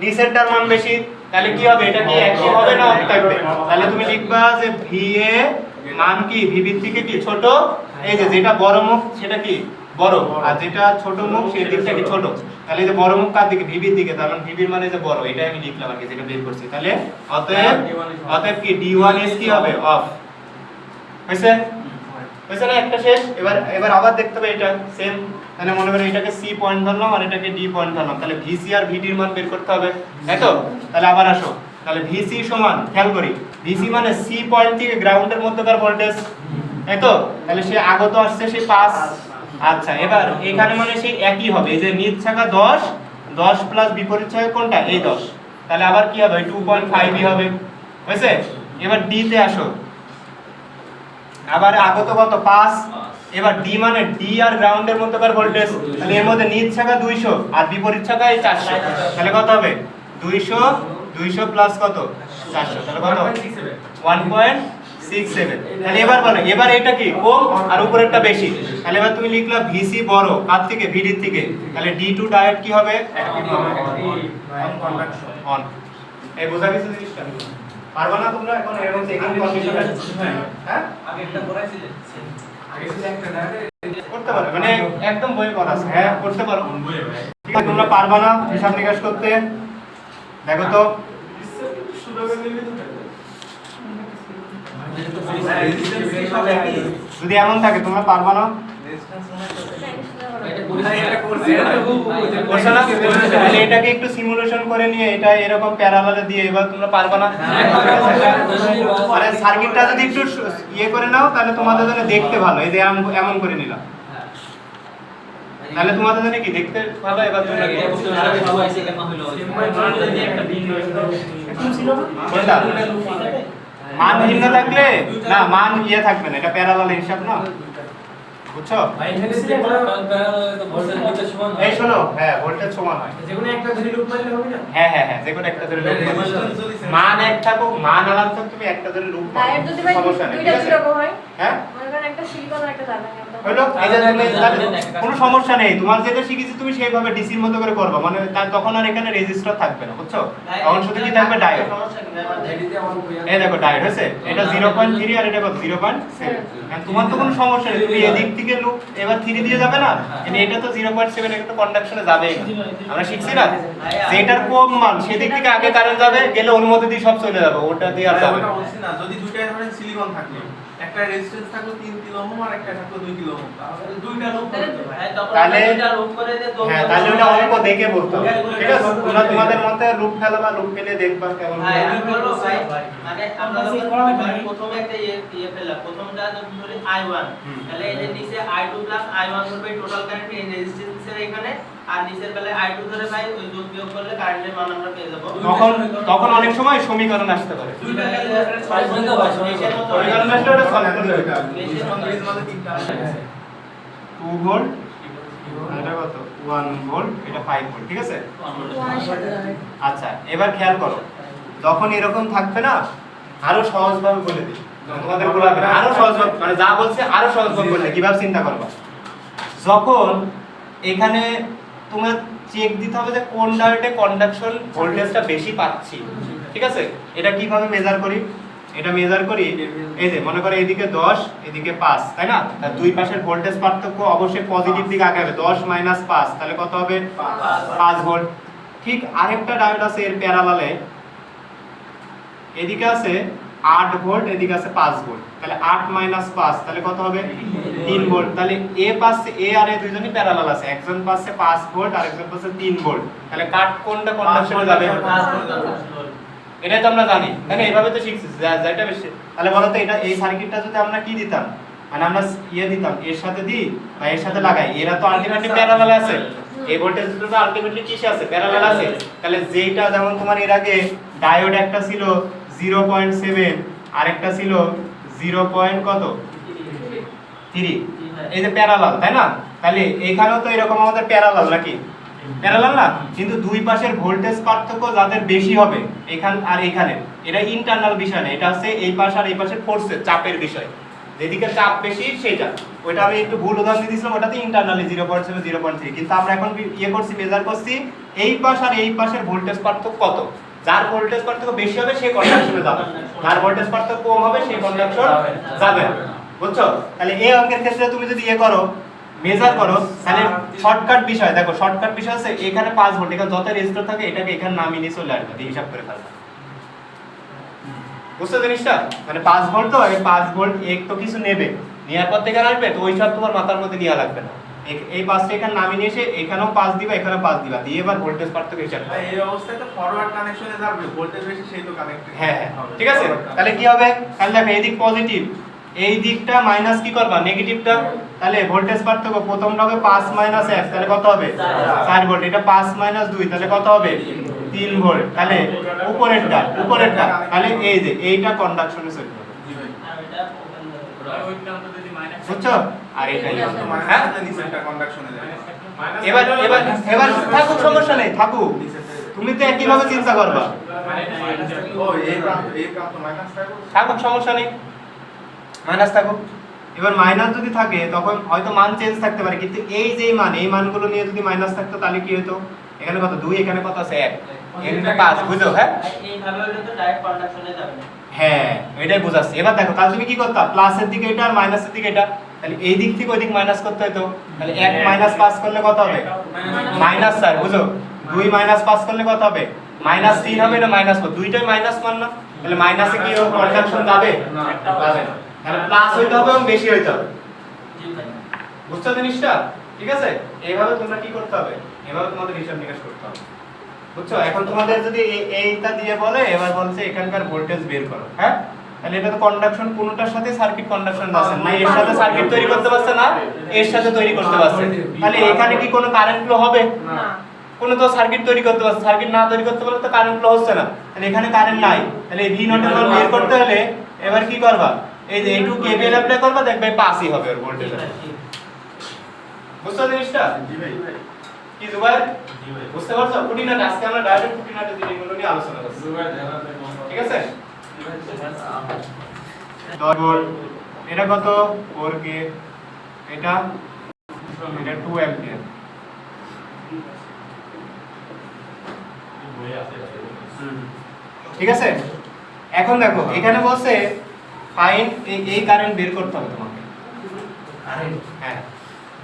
নিচেরটার মান বেশি, তাহলে কি হবে, এটা কি একই হবে না অফ থাকবে? তাহলে তুমি লিখবা যে ভি এ মান কি ভিবির থেকে কি ছোট, এই যে যেটা বড় মুখ সেটা কি বড়, আর যেটা ছোট মুখ সেই দিকটা কি ছোট। তাহলে এই যে বড় মুখ কার দিকে, ভিবির দিকে, তার মানে ভিবির মানে যে বড়, এটাই আমি লিখলাম আর কি, যেটা বের করছি। তাহলে অতএব কি D1S কি হবে, অফ। হয়েছে? হয়েছে না, একটা শেষ। এবার আবার দেখতে হবে এটা সেম। তাহলে মনে করি এটাকে সি পয়েন্ট ধরলাম আর এটাকে ডি পয়েন্ট ধরলাম, তাহলে ভিসি আর ভিডির মান বের করতে হবে, তাই তো? তাহলে আবার আসো, তাহলে ভিসি সমান, খেয়াল করি, ভিসি মানে সি পয়েন্ট থেকে গ্রাউন্ডের মধ্যকার ভোল্টেজ, তাই তো? তাহলে সে আগত আসছে সে 5। আচ্ছা, এবার এখানে মানে সেই একই হবে, এই যে নিচ শাখা 10, 10 প্লাস বিপরীত শাখা কোনটা, এই 10, তাহলে আবার কি হবে, 2.5 হবে। হয়েছে? এবার ডি তে আসো, আবার আগত কত, 5। এবার ডি মানে ডি আর গ্রাউন্ডের মধ্যকার ভোল্টেজ, তাহলে এর মধ্যে নিচ শাখা 200 আর বিপরীত শাখা 400, তাহলে কত হবে, 200 প্লাস কত, 400, তাহলে কত, 1.67। তাহলে এবার বলো, এবার এটা কি কম আর উপরেরটা বেশি, তাহলে এবার তুমি লিখলা ভিসি বড় কার থেকে, ভিডির থেকে, তাহলে D2 ডায়োড কি হবে, অন। এই বোঝা গেছে জিনিসটা? পারবা না তোমরা এখন এরকম চেকিং কন্ডিশন আছে? হ্যাঁ, আগে একটা করাইছিলেন, করতে পারো, মানে একদম বই করা আছে, হ্যাঁ করতে পারো। ঠিক আছে, তোমরা পারবা না হিসাব নিকাশ করতে, দেখো তো যদি এমন থাকে তোমরা পারবা না, করছো না? তাহলে এটাকে একটু সিমুলেশন করে নিয়ে এটা এরকম প্যারালালে দিয়ে এবার তোমরা পারবা না, মানে সার্কিটটা যদি একটু ইয়ে করে নাও তাহলে তোমাদের জন্য দেখতে ভালো, এই যে এমন করে নিলাম, তাহলে তোমাদের জন্য কি দেখতে ভালো। এবার তোমরা কি কোনটা মান ভিন্ন থাকলে না, মান ইয়ে থাকবে না, এটা প্যারালাল হিসাব না, বুঝছো? এই শোনো, হ্যাঁ ভোল্টেজ সমান হয়, যেকোনো একটা ধরে লুপ মারলে হবে না? হ্যাঁ হ্যাঁ হ্যাঁ, যেকোনো একটা ধরে লুপ মান এক থাকুক মান আলাদা থাকুক, তুমি একটা ধরে লুপ ডায়োড যদি ভাই সমস্যা নেই, দুইটা ঠিক আছে? দুরকম হয়, হ্যাঁ মনে করেন একটা সিলিকন আর একটা জার্মানি, হলো, এই যে তুমি কোনো সমস্যা নেই, তোমার যেটা শিখেছি তুমি সেইভাবে ডিসির মতো করে করবা, মানে তখন আর এখানে রেজিস্টার থাকবে না, বুঝছো? তখন শুধু কি থাকবে, ডায়োড। এই দেখো ডায়োড হয়েছে, এটা 0.3 আর এটা কত, 0.7। তোমার তো কোনো সমস্যা নেই, তুমি এদিক থেকে লুপ এবার 3 দিয়ে যাবে না, কিন্তু এটা তো 0.7, এটা তো কন্ডাকশনে যাবে, আমরা শিখছি না, যেটার কম মান সেদিক থেকে আগে কারেন্ট যাবে, গেলে ওর মধ্যে দিয়ে সব চলে যাবে, ওটা দিয়ে আর যাবে না। ওটা বলছি না, যদি দুইটাই ধরেন সিলিকন থাকলো, একটা রেজিস্ট্যান্স থাকলো 3 কিলো ওহম আর একটা থাকলো 2 কিলো ওহম, তাহলে দুইটা লুপ করতে হয়। তাহলে হ্যাঁ, তাহলে ওটা অঙ্ক দেখে বলতে হবে, ঠিক আছে? তোমরা তোমাদের মতে লুপ ফেলাবা, লুপ ফেলে দেখবা কেমন হয়। হ্যাঁ, আমি বলবো ভাই, মানে আমরা যখন প্রথমে একটা ইয়ে ফেললাম, প্রথমটা যখন ধরি I1, তাহলে এই যে নিচে I2 প্লাস I1 ধরবে টোটাল কারেন্ট এই রেজিস্ট্যান্সের এখানে, আর নিচের বেলায় I2 ধরে ভাই ওই যোগ বিয়োগ করলে কারেন্টের মান আমরা পেয়ে যাব। তখন অনেক সময় সমীকরণ আসতে পারে, দুইটা গেলে সমীকরণ আসলে ওটা সলভ করতে হবে। সিলিকন ব্রিজ মানে তিনটা আছে। 2 ভোল্ট, এটা কত, 1 ভোল্ট, এটা 5 ভোল্ট, ঠিক আছে? আচ্ছা, এবার খেয়াল করো, যখন এরকম থাকবে না, আরো সহজভাবে বলে দিই তোমাদের গোলাপে, আরো সহজভাবে, মানে যা বলছে আরো সহজভাবে বললে কিভাবে চিন্তা করবা। যখন এখানে তোমার চেক দিতে হবে যে কোন ডায়োডে কন্ডাকশন ভোল্টেজটা বেশি পাচ্ছি, ঠিক আছে? এটা কিভাবে মেজার করি? এটা মেজার করি এই যে মনে করো এদিকে 10 এদিকে 5, তাই না? তার দুই পাশের ভোল্টেজ পার্থক্য অবশ্যই পজিটিভ দিকে আগাবে। 10 মাইনাস 5 তাহলে কত হবে? 5 ভোল্ট। ঠিক আরেকটা ডায়োড আছে এর প্যারালালে, এদিকে আছে 8 ভোল্ট, এদিকে আছে 5 ভোল্ট। তাহলে 8 মাইনাস 5 তাহলে কত হবে? 3 ভোল্ট। তাহলে এ পাচ্ছে, এ আর এ দুইজনই প্যারালাল আছে, একজন পাচ্ছে 5 ভোল্ট আর একজন পাচ্ছে 3 ভোল্ট। তাহলে কাট কোনটা কন্ডাকশনে যাবে? এটাই তো আমরা জানি, তাই না? এইভাবে তো শিখছি যেটা বেশি। তাহলে বলো তো এটা এই সার্কিটটা যদি আমরা কি দিতাম, মানে আমরা ইয়ে দিতাম এর সাথে দিই বা এর সাথে লাগাই, এরা তো আলটিমেটলি প্যারালাল আছে। এই ভোল্টেজ দুটো আলটিমেটলি কিসে আছে? প্যারালাল আছে। তাহলে যেটা যেমন তোমার এর আগে ডায়োড একটা ছিল 0.7 আর একটা ছিল 0. কত 3, এই যে প্যারালাল, তাই না? তাহলে এখানেও তো এরকম আমাদের প্যারালাল নাকি? প্যারালাল না? কিন্তু দুই পাশের ভোল্টেজ পার্থক্য যাদের বেশি হবে এখান আর এখানে, এটা ইন্টারনাল বিষয় না, এটা হচ্ছে এই পাশ আর এই পাশের ফোর্সের চাপের বিষয়। যেদিকে চাপ বেশি সেটা, ওইটা আমি একটু ভুল উদাহরণ দিয়েছিলাম, ওটাতে ইন্টারনালি 0.7 0.3, কিন্তু আমরা এখন ইয়ে করছি, মেজার করছি এই পাশ আর এই পাশের ভোল্টেজ পার্থক্য কত। যার ভোল্টেজ পার্থক্য বেশি হবে সে কন্ডাকশনে যাবে, যার ভোল্টেজ পার্থক্য কম হবে সেই কন্ডাকশন যাবে না। বুঝছো? তাহলে এই অঙ্কের ক্ষেত্রে তুমি যদি ইয়ে করো, মেজার করো, তাহলে শর্টকাট বিষয় দেখো, শর্টকাট বিষয় আছে এখানে 5 ভোল্ট, এখানে যত রেজিস্টর থাকে এটাকে এখানে নামিয়ে নিয়ে চলে আসবে, হিসাব করে ফেলবে। বুঝছো জিনিসটা? মানে 5 ভোল্ট, তো এই 5 ভোল্ট এক তো কিছু নেবে, নেওয়ার পর থেকে আসবে, তো ওই সব তোমার মাথার মধ্যে নেওয়া লাগবে না। এই 5টা এখানে নামিয়ে নিয়ে এসে এখানেও 5 দিবা, এখানেও 5 দিবা, দিয়ে এবার ভোল্টেজ পার্থক্য হিসাব করো। এই অবস্থায় তো ফরওয়ার্ড কানেকশনে যাবে, ভোল্টেজ বেশি সেই তো কানেক্টেড। হ্যাঁ হ্যাঁ, ঠিক আছে। তাহলে কি হবে? তাহলে দেখো এই দিক পজিটিভ, এই দিকটা মাইনাস কি করবা? নেগেটিভটা। তাহলে ভোল্টেজ পার্থক্য প্রথমটা হবে 5 মাইনাস 1, তাহলে কত হবে? 4 ভোল্ট। এটা 5 মাইনাস 2 তাহলে কত হবে? 3 ভোল্ট। তাহলে উপরেরটা, তাহলে এই যে এইটা কন্ডাকশনে চলে যাবে। জি ভাই। আর এটা ওপেন বুঝছো? আর এটাই তো হ্যাঁ। মাইনাসে নিচেরটা কন্ডাকশনে যাবে। এবার এবার এবার থাকুক, সমস্যা নেই, থাকুক। তুমি তো একই ভাবে চিন্তা করবা, ও এই প্রান্ত মাইনাস থাকবে। থাকুক, সমস্যা নেই, মাইনাস থাকুক। এবার মাইনাস যদি থাকে তখন হয়তো মান চেঞ্জ থাকতে পারে, কিন্তু এই যে মান, এই মানগুলো নিয়ে যদি মাইনাস থাকতো তাহলে কি হতো? এখানে কত 2, এখানে কত আছে 1, এখানে 5, বুঝছো? হ্যাঁ এইভাবে হলে তো ডাইরেক্ট কন্ডাকশনে যাবে না। হ্যাঁ, এটাই বুঝাচ্ছি। এবার দেখো, তাহলে তুমি কি করতা? প্লাসের দিকে এটা আর মাইনাসের দিকে এটা, তাহলে এই দিক থেকে ওই দিক মাইনাস করতে হতো। তাহলে 1 মাইনাস 5 করলে কত হবে? মাইনাস 4, বুঝো? 2 মাইনাস 5 করলে কত হবে? মাইনাস 3 হবে না মাইনাস 4, দুইটাই মাইনাস মান না? তাহলে মাইনাসে কি কন্ডাকশন যাবে? যাবে না। তাহলে প্লাস হইতে হবে এবং বেশি হইতে হবে। জি ভাই। বুঝছো জিনিসটা? ঠিক আছে? এইভাবে তোমরা কি করতে হবে? এভাবে তোমাদের হিসাব নিকাশ করতে হবে। বুঝছো? এখন তোমাদের যদি এইটা দিয়ে বলে, এবার বলছে এখানকার ভোল্টেজ বের করো, হ্যাঁ? তাহলে এটা তো কন্ডাকশন কোনটার সাথে সার্কিট কন্ডাকশন আছে না, এর সাথে সার্কিট তৈরি করতে পারছে না, এর সাথে তৈরি করতে পারছে। তাহলে এখানে কি কোনো কারেন্ট ফ্লো হবে? না। কোনো তো সার্কিট তৈরি করতে পারছে, সার্কিট না তৈরি করতে পারলে তো কারেন্ট ফ্লো হচ্ছে না। তাহলে এখানে কারেন্ট নাই, তাহলে এই ভি নট এর মান বের করতে হলে এবার কি করবা? এই যে এইটু কেভিএল অ্যাপ্লাই করবা, দেখবে পাসই হবে ওর ভোল্টেজ। বুঝছো জিনিসটা? জি ভাই। কি জুবাইর? জি ভাই। বুঝতে পারছো? খুঁটিনাটি আজকে আমরা ডাইরেক্ট খুঁটিনাটি জিনিসগুলো নিয়ে আলোচনা করছি, ঠিক আছে? 10 ভোল্ট, এটা কত? 4K, এটা 2 অ্যাম্পিয়ার। ঠিক আছে? এখন দেখো এখানে বলছে ফাইন এই কারেন্ট বের করতে হবে তোমাকে। হ্যাঁ,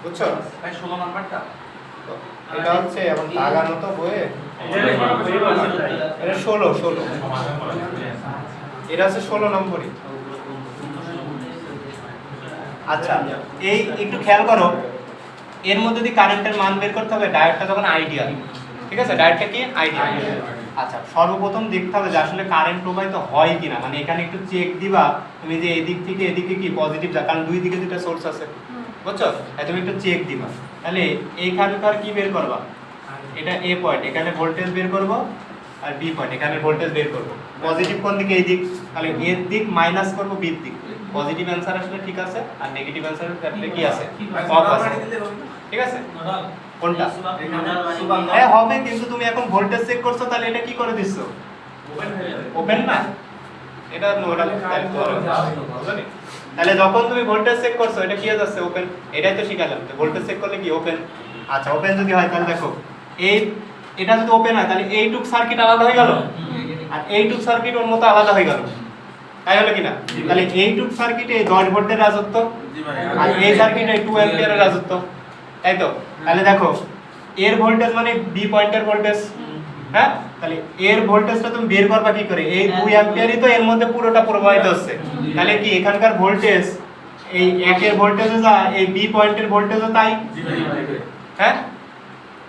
বুঝছো? ভাই 16 নাম্বারটা এটা হচ্ছে এখন লাগানো তো বইয়ে, এটা 16 এটা হচ্ছে 16 নম্বরই। আচ্ছা, এই একটু খেয়াল করো, এর মধ্যে যদি কারেন্টের মান বের করতে হবে, ডায়োডটা যখন আইডিয়াল, ঠিক আছে? ডায়োডটা কি আইডিয়াল। আচ্ছা, সর্বপ্রথম দেখতে হবে যে আসলে কারেন্ট প্রবাহিত হয় কিনা, মানে এখানে একটু চেক দিবা তুমি যে এদিক থেকে এদিকে কি পজিটিভ যা, কারণ দুই দিকে দুটো সোর্স আছে, বুঝছো? তুমি একটু চেক দিবা। তাহলে এইখানকার কি বের করবা? এটা এ পয়েন্ট, এখানে ভোল্টেজ বের করব, আর বি পয়েন্ট, এখানে ভোল্টেজ বের করব। পজিটিভ কোন দিকে? এই দিক, তাহলে এর দিক মাইনাস করব বির দিক। পজিটিভ অ্যানসার আসলে ঠিক আছে, আর নেগেটিভ অ্যানসার আসলে কি আছে? অফ আছে, ঠিক আছে? কোনটা? হ্যাঁ হবে, কিন্তু তুমি এখন ভোল্টেজ চেক করছো, তাহলে এটা কি করে দিচ্ছ? ওপেন না, এটা নোডা। তাহলে যখন তুমি ভোল্টেজ চেক করছো, এটা কি হয়ে যাচ্ছে? ওপেন। এটাই তো শিখালাম, ভোল্টেজ চেক করলে কি ওপেন। আচ্ছা ওপেন যদি হয় তাহলে দেখো এই এটা যদি ওপেন হয় তাহলে এইটুক সার্কিট আলাদা হয়ে গেল আর এইটুক সার্কিট ওর মতো আলাদা হয়ে গেল, তাই হলো কিনা? তাহলে এইটুক সার্কিটে 10 ভোল্টের রাজত্ব জি ভাই আর এই সার্কিটে 2 অ্যাম্পিয়ারের রাজত্ব, তাই তো? তাহলে দেখো এর ভোল্টেজ মানে বি পয়েন্টের ভোল্টেজ, হ্যাঁ? তাহলে এর ভোল্টেজটা তুমি বের করবা কি করে? এই 2 অ্যাম্পিয়ারই তো এর মধ্যে পুরোটা প্রবাহিত হচ্ছে, তাহলে কি এখানকার ভোল্টেজ এই একের ভোল্টেজে যা এই বি পয়েন্টের ভোল্টেজও তাই, জি ভাই হ্যাঁ?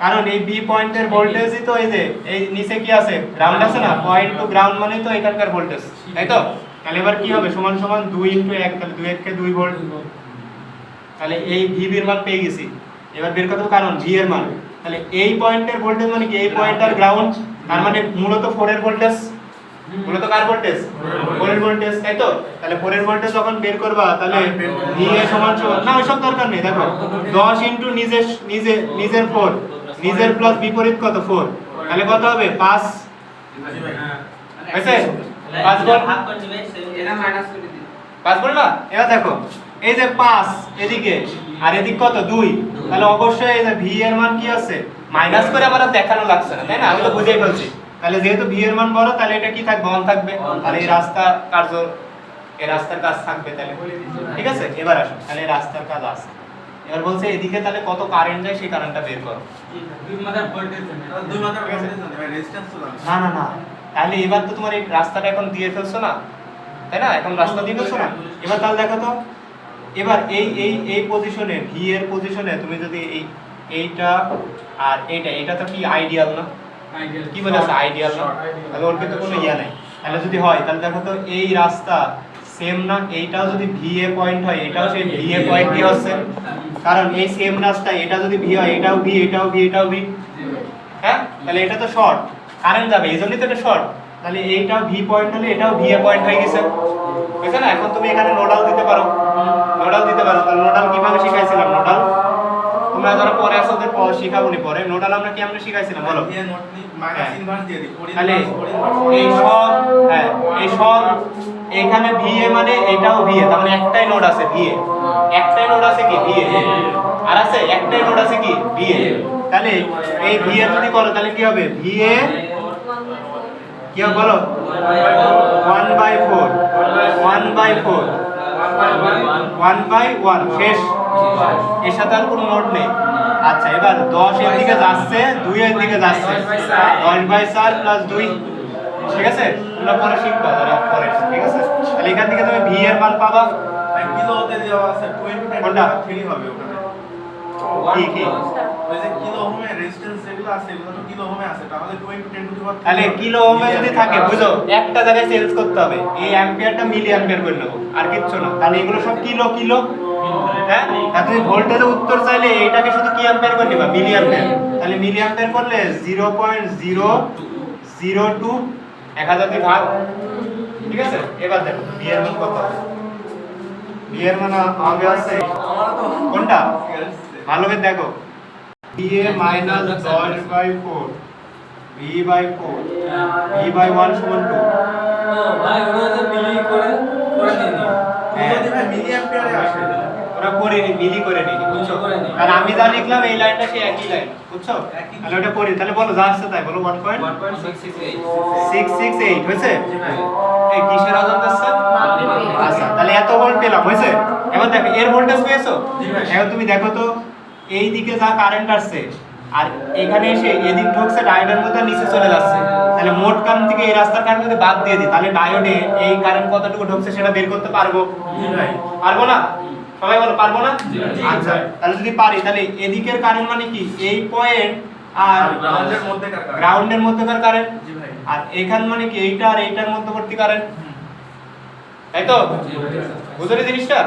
কারণ এই বি পয়েন্টের ভোল্টেজই তো এই যে এই নিচে কি আছে গ্রাউন্ড আছে না, পয়েন্ট টু গ্রাউন্ড মানে তো এখানকার ভোল্টেজ, তাই তো? তাহলে এবার কি হবে সমান সমান 2 * 1, তাহলে 2 1 কে 2 ভোল্ট, তাহলে এই ভি এর মান পেয়ে গেছি। এবার বের করতে হবে কারণ ভি এর মান, তাহলে এই পয়েন্টের ভোল্টেজ মানে কি এই পয়েন্টার গ্রাউন্ড, তার মানে মূলত 4 এর ভোল্টেজ, মূলত কার ভোল্টেজ? 4 এর ভোল্টেজ, তাই তো? তাহলে 4 এর ভোল্টেজ যখন বের করবা তাহলে ভি এ সমান সমান না ওইসব দরকার নেই, দেখো 10 * নিজের 4, নিজের প্লাস বিপরীত কত 4, তাহলে কত হবে 5, জি ভাই হয়েছে? 5 ভোল্ট, ভাগ করে দিবে এটা মাইনাস করে দিন 5 ভোল্ট না? এবার দেখো এই যে 5 এদিকে আর এদিক কত 2, তাহলে অবশ্যই এই যে ভি এর মান কি আছে মাইনাস করে আবার আর দেখানো লাগছে না, তাই না? আমি তো বুঝেই ফেলছি। তাহলে যেহেতু ভি এর মান বড় তাহলে এটা কি থাকবে অন থাকবে, তাহলে এই রাস্তা কার্য এই রাস্তার কাজ থাকবে, তাহলে ঠিক আছে? এবার আসো তাহলে এই রাস্তার কাজ আছে, এবার বলছে এদিকে তাহলে কত কারেন্ট যায় সেই কারেন্টটা বের করো। দুই মাথার ভোল্টেজ জানেন দুই মাত্রা ভোল্টেজ জানি ভাই রেজিস্ট্যান্স তো জানি না না না, তাহলে এবার তো তোমার এই রাস্তাটা এখন দিয়ে ফেলছো না, তাই না? এখন রাস্তা দিয়ে ফেলছো না, এবার তাহলে দেখো তো এবার এই পজিশনে ভি এর পজিশনে তুমি যদি এইটা আর এইটা তো কি আইডিয়াল না, আইডিয়াল কি বলে আছে আইডিয়াল না, তাহলে ওর কিন্তু কোনো ইয়া নাই। তাহলে যদি হয় তাহলে দেখো তো এই রাস্তা সেম না, এইটাও যদি ভি এ পয়েন্ট হয় এটাও সেই ভি এ পয়েন্ট দিয়ে হচ্ছে, কারণ এই সেম রাস্তা এটা যদি ভি হয় এটাও ভি এটাও ভি এটাও ভি, হ্যাঁ? তাহলে এটা তো শর্ট কারেন্ট যাবে, এইজন্যই তো এটা শর্ট, তাহলে এইটাও ভি পয়েন্ট হলে এটাও ভি এ পয়েন্ট হয়ে গেছে, বুঝছো না? এখন তুমি এখানে নোডাল দিতে পারো, নোডাল দিতে পারো। তাহলে নোডাল কিভাবে শিখাইছিলাম? নোডাল তোমরা যারা পরে আসো ওদের শিখাবনি পরে, নোডাল আমরা কি আমরা শিখাইছিলাম বলো? দিয়ে নোট নি মাইনাস ইনভার্স দিয়ে দিই তাহলে এই সব হ্যাঁ এই সব এখানে ভিএ মানে এটাও ভিএ, তার মানে একটাই নোড আছে ভিএ, একটাই নোড আছে কি ভিএ, আর আছে একটাই নোড আছে কি ভিএ। তাহলে এই ভিএ যদি করো তাহলে কি হবে? ভিএ কি হবে বলো? 1/4 1/4 1/1 শেষ, এর সাথে আর কোনো নোড নেই। আচ্ছা এবার 10 এর দিকে যাচ্ছে 2 এর দিকে যাচ্ছে 10/4 প্লাস 2, ঠিক আছে? তোমরা পরে শিখবা যারা পরে, ঠিক আছে? তাহলে এখান থেকে তুমি ভি এর মান পাবা কিলোতে দেওয়া আছে 20 কোনটা? 3 হবে ওখানে কি কি ওই যে কিলো ওহমে রেজিস্ট্যান্স যেগুলো আছে এগুলো তো কিলো ওহমে আছে, তাহলে 20 * 10⁻³ তাহলে কিলো ওহমে যদি থাকে বুঝো একটা জায়গায় চেঞ্জ করতে হবে, এই অ্যাম্পিয়ারটা মিলি অ্যাম্পিয়ার করে নেবো আর কিচ্ছু না। তাহলে এগুলো সব কিলো কিলো, হ্যাঁ? আর তুমি ভোল্টেজের উত্তর চাইলে এইটাকে শুধু কি অ্যাম্পিয়ার করে নিবা? Milliampere. তাহলে মিলি অ্যাম্পিয়ার করলে 0.002 1000 দিয়ে ভাগ, ঠিক আছে? এবার দেখো ভি এর মান কত? ভি এর মান হবে আছে কোনটা ভালো করে দেখো, V A minus 10/4 v/4 v/1 সমান 2। ও ভাই ওরা তো মিলি করে দিয়ে দিই যদি ভাই মিলি অ্যাম্পিয়ারে আসে ওরা করে নি মিলি করে নি, বুঝছো? করে নি। আর আমি যা লিখলাম এই লাইনটা সেই একই লাইন, বুঝছো? তাহলে ওটা করি, তাহলে বলো যা আসছে তাই বলো। 1.668 হয়েছে? এই কিসের আদর দিচ্ছে? আচ্ছা তাহলে এত ভোল্ট পেলাম, হয়েছে? এবার দেখো এর ভোল্টেজ পেয়েছো? এখন তুমি দেখো তো এই দিকে যা কারেন্ট আসছে আর এখানে এসে এদিক ঢুকছে ডায়োডের মধ্যে নিচে চলে যাচ্ছে, তাহলে মোট কারেন্ট থেকে এই রাস্তার কারেন্ট যদি বাদ দিয়ে দিই তাহলে ডায়োডে এই কারেন্ট কতটুকু ঢুকছে সেটা বের করতে পারবো? জি ভাই পারবো না? সবাই বলো পারবো না? জি ভাই। আচ্ছা তাহলে যদি পারি তাহলে এদিকের কারেন্ট মানে কি এই পয়েন্ট আর গ্রাউন্ডের মধ্যে কার গ্রাউন্ডের মধ্যকার কারেন্ট, জি ভাই আর এখান মানে কি এইটা আর এইটার মধ্যবর্তী কারেন্ট, তাই তো? বুঝলি জিনিসটা?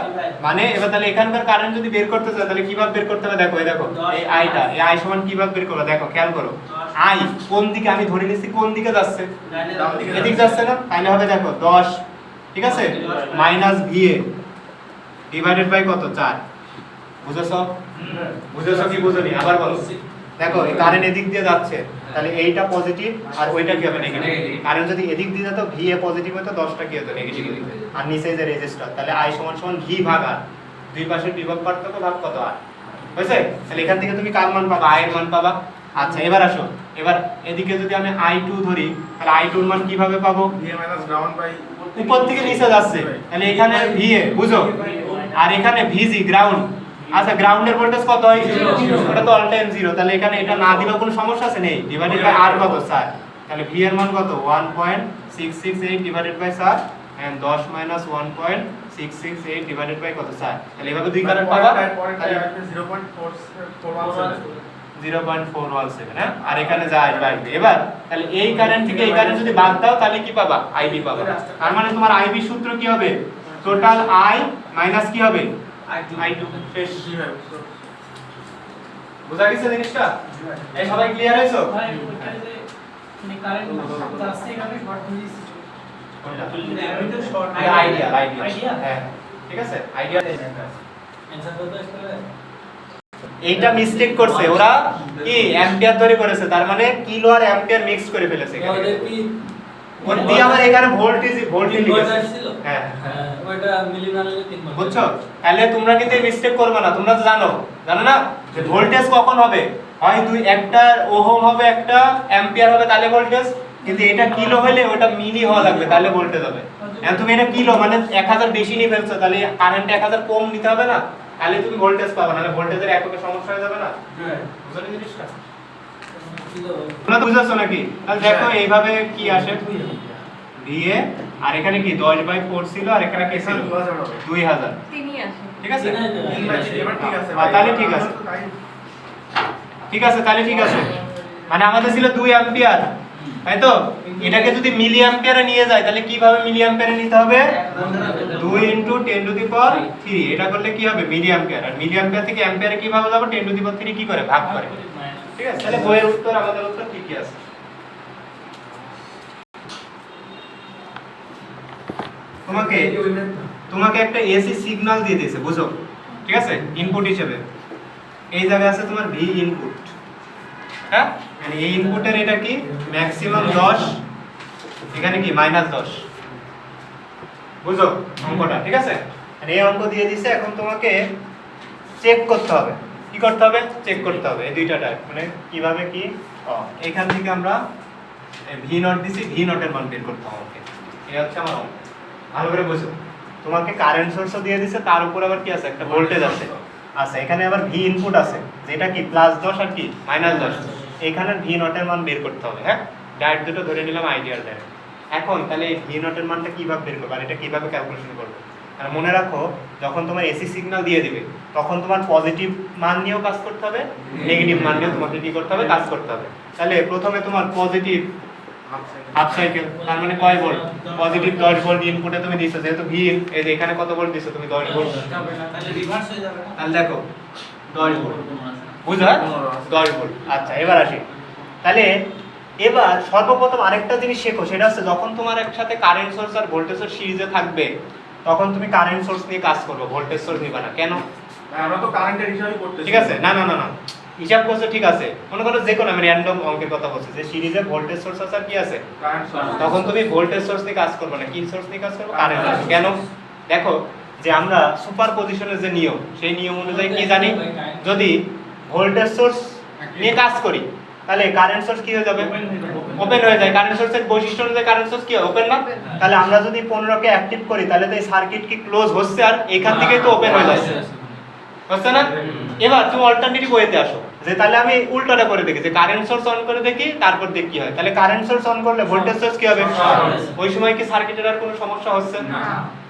মানে এবার তাহলে এখানকার কারেন্ট যদি বের করতে চাই তাহলে কিভাবে বের করতে হবে? দেখো এই দেখো এই আইটা, এই আই সমান কিভাবে বের করবে দেখো খেয়াল করো। আই কোন দিকে আমি ধরে নিচ্ছি কোন দিকে যাচ্ছে? ডান দিকে এদিক যাচ্ছে না? তাহলে হবে দেখো 10, ঠিক আছে? মাইনাস ভিএ ডিভাইডেড বাই কত 4, বুঝেছো? বুঝেছো কি বুঝনি? আবার বলো। দেখো এই কারেন্ট এদিক দিয়ে যাচ্ছে তাহলে এইটা পজিটিভ আর ওইটা কি হবে নেগেটিভ। কারেন্ট যদি এদিক দিয়ে যেত ভি এ পজিটিভ হতো 10টা কি হতো নেগেটিভ হতো, আর নিচে যে রেজিস্টার তাহলে আই সমান সমান ভি ভাগ আর, দুই পাশের বিভব পার্থক্য ভাগ কত আর, বুঝছে? তাহলে এখান থেকে তুমি কার মান পাবা? i এর মান পাবা। আচ্ছা এবার আসো, এবার এদিকে যদি আমি i2 ধরি তাহলে i2 এর মান কিভাবে পাবো? VA minus ground by উপর থেকে নিচে যাচ্ছে, তাহলে এখানে VA বুঝো, আর এখানে VG গ্রাউন্ড। আচ্ছা গ্রাউন্ডের ভোল্টেজ কত হয়? ওটা তো অল টাইম 0, তাহলে এখানে এটা না দিলেও কোনো সমস্যা আছে? নেই। ডিভাইডেড বাই r কত? 4। তাহলে V এর মান কত? 1.668 divided by 4 and 10 minus 1.668 divided by কত? 4। তাহলে এভাবে দুই কারেন্ট পাবা, তাহলে 0.417, হ্যাঁ, আর এখানে যা আসবে আসবে। এবার তাহলে এই কারেন্ট থেকে এই কারেন্ট যদি বাদ দাও তাহলে কি পাবা? IB পাবা। তার মানে তোমার IB সূত্র কি হবে? টোটাল I মাইনাস কি হবে? I2। শেষ। বুঝা গেছে জিনিসটা? এই সবাই ক্লিয়ার হয়েছো? ভাই ওইখানে যে মানে কারেন্ট যাচ্ছে এখানে শর্ট মিস কোনটা? আমি তো শর্ট এটা আইডিয়া, হ্যাঁ ঠিক আছে, আইডিয়া। অ্যানসার কত আসলে? এইটা মিস্টেক করছে ওরা, কি অ্যাম্পিয়ার ধরে করেছে, তার মানে কিলো আর অ্যাম্পিয়ার মিক্স করে ফেলেছে এখানে। ওদের কি ওর দিয়ে আবার এখানে ভোল্টেজ তিন ভোল্ট আসছিল? হ্যাঁ হ্যাঁ, ওইটা মিলি না হলে 3 ভোল্ট। বুঝছো? তাহলে তোমরা কিন্তু এই মিস্টেক করবে না, তোমরা তো জানো না যে ভোল্টেজ কখন হবে, হয় দুই একটা ওহম হবে একটা অ্যাম্পিয়ার হবে তাহলে ভোল্টেজ, কিন্তু এটা কিলো হলে ওটা মিলি হওয়া লাগবে তাহলে ভোল্টেজ হবে। এখন তুমি এটা কিলো মানে 1000 বেশি নিয়ে ফেলছো, তাহলে কারেন্ট 1000 কম নিতে হবে না, তাহলে তুমি ভোল্টেজ পাবে না, ভোল্টেজের এককে সমস্যা হয়ে যাবে না। হ্যাঁ, বুঝলে জিনিসটা? কিলো। তোমরা তো বুঝাচ্ছ নাকি? তাহলে দেখো এইভাবে কি আসে, দিয়ে আর এখানে কি 10/4 ছিল, আর এখানে কি ছিল 2000, তিনই আসে। ঠিক আছে? এবার ঠিক আছে তাহলে ঠিক আছে, ঠিক আছে, তাহলে ঠিক আছে। মানে আমাদের ছিল 2 অ্যাম্পিয়ার, তাই তো? এটাকে যদি মিলি অ্যাম্পিয়ারে নিয়ে যায় তাহলে কিভাবে মিলি অ্যাম্পিয়ারে নিতে হবে? 2 * 10⁻³ এটা করলে কি হবে? মিলি অ্যাম্পিয়ার। আর মিলি অ্যাম্পিয়ার থেকে অ্যাম্পিয়ারে কিভাবে যাবে? 10⁻³ কি করে ভাগ করে, ঠিক আছে? তাহলে বইয়ের উত্তর, আমাদের উত্তর ঠিকই আছে। তোমাকে একটা এসি সিগন্যাল দিয়ে দিয়েছে, বুঝো, ঠিক আছে, ইনপুট হিসেবে। এই জায়গায় আছে তোমার ভি ইনপুট, হ্যাঁ, মানে এই ইনপুটের এটা কি ম্যাক্সিমাম 10, এখানে কি -10, বুঝো অঙ্কটা, ঠিক আছে? আর এই অঙ্ক দিয়ে দিছে, এখন তোমাকে চেক করতে হবে। কি করতে হবে? চেক করতে হবে এই দুইটা টাইপ, মানে কিভাবে কি এখান থেকে আমরা ভি নট দিছি, ভি নটের মান বের করতে হবে আমাকে। এই হচ্ছে আমার অঙ্ক, ভালো করে বুঝো। তোমাকে কারেন্ট সোর্সও দিয়ে দিছে, তার উপর আবার কি আছে? একটা ভোল্টেজ আছে। আচ্ছা এখানে আবার ভি ইনপুট আছে, যেটা কি +10 আর কি -10। এখানে ভি নটের মান বের করতে হবে, হ্যাঁ, ডাইরেক্ট দুটো ধরে নিলাম আইডিয়াল ডাইরেক্ট। এখন তাহলে এই ভি নটের মানটা কিভাবে বের করবে আর এটা কিভাবে ক্যালকুলেশন করবে? আর মনে রাখো, যখন তোমার এসি সিগন্যাল দিয়ে দিবে তখন তোমার পজিটিভ মান নিয়েও কাজ করতে হবে, নেগেটিভ মান নিয়েও তোমাকে কি করতে হবে? কাজ করতে হবে। তাহলে প্রথমে তোমার পজিটিভ হাফ সাইকেল, তার মানে কয় ভোল্ট? পজিটিভ 10 ভোল্ট ইনপুটে তুমি দিছো, যেহেতু ভি এই যে এখানে কত ভোল্ট দিছো তুমি? 10 ভোল্ট। তাহলে রিভার্স হয়ে যাবে না? তাহলে দেখো 10 ভোল্ট, বুঝছো? 10 ভোল্ট। আচ্ছা এবার আসি, তাহলে এবার সর্বপ্রথম আরেকটা জিনিস শেখো, সেটা হচ্ছে যখন তোমার একসাথে কারেন্ট সোর্স আর ভোল্টেজ সোর্স সিরিজে থাকবে তখন তুমি কারেন্ট সোর্স নিয়ে কাজ করবে, ভোল্টেজ সোর্স নিবে না। কেন? আমরা তো কারেন্টের হিসাবই করতেছি, ঠিক আছে, না না না না, হিসাব করছো ঠিক আছে, মনে করো যে কোনো আমি র্যান্ডম অঙ্কের কথা বলছি, যে সিরিজে ভোল্টেজ সোর্স আছে আর কি আছে, কারেন্ট সোর্স। তখন তুমি ভোল্টেজ সোর্স নিয়ে কাজ করবে না, কি সোর্স নিয়ে কাজ করবে? Current source. কেন? দেখো যে আমরা সুপার পজিশনের যে নিয়ম, সেই নিয়ম অনুযায়ী কি জানি, যদি ভোল্টেজ সোর্স নিয়ে কাজ করি তাহলে কারেন্ট সোর্স কি হয়ে যাবে? ওপেন হয়ে যায়। কারেন্ট সোর্সের বৈশিষ্ট্য অনুযায়ী কারেন্ট সোর্স কি ওপেন না? তাহলে আমরা যদি 15 কে অ্যাক্টিভ করি তাহলে তো এই সার্কিট কি ক্লোজ হচ্ছে, আর এখান থেকেই তো ওপেন হয়ে যাচ্ছে, হচ্ছে না? এবার তুমি অল্টারনেটিভ ওয়েতে আসো, যে তাহলে আমি উল্টোটা করে দেখি, যে কারেন্ট সোর্স অন করে দেখি, তারপর দেখি কি হয়। তাহলে কারেন্ট সোর্স অন করলে ভোল্টেজ সোর্স কি হবে? ওই সময় কি সার্কিটের আর কোনো সমস্যা হচ্ছে না?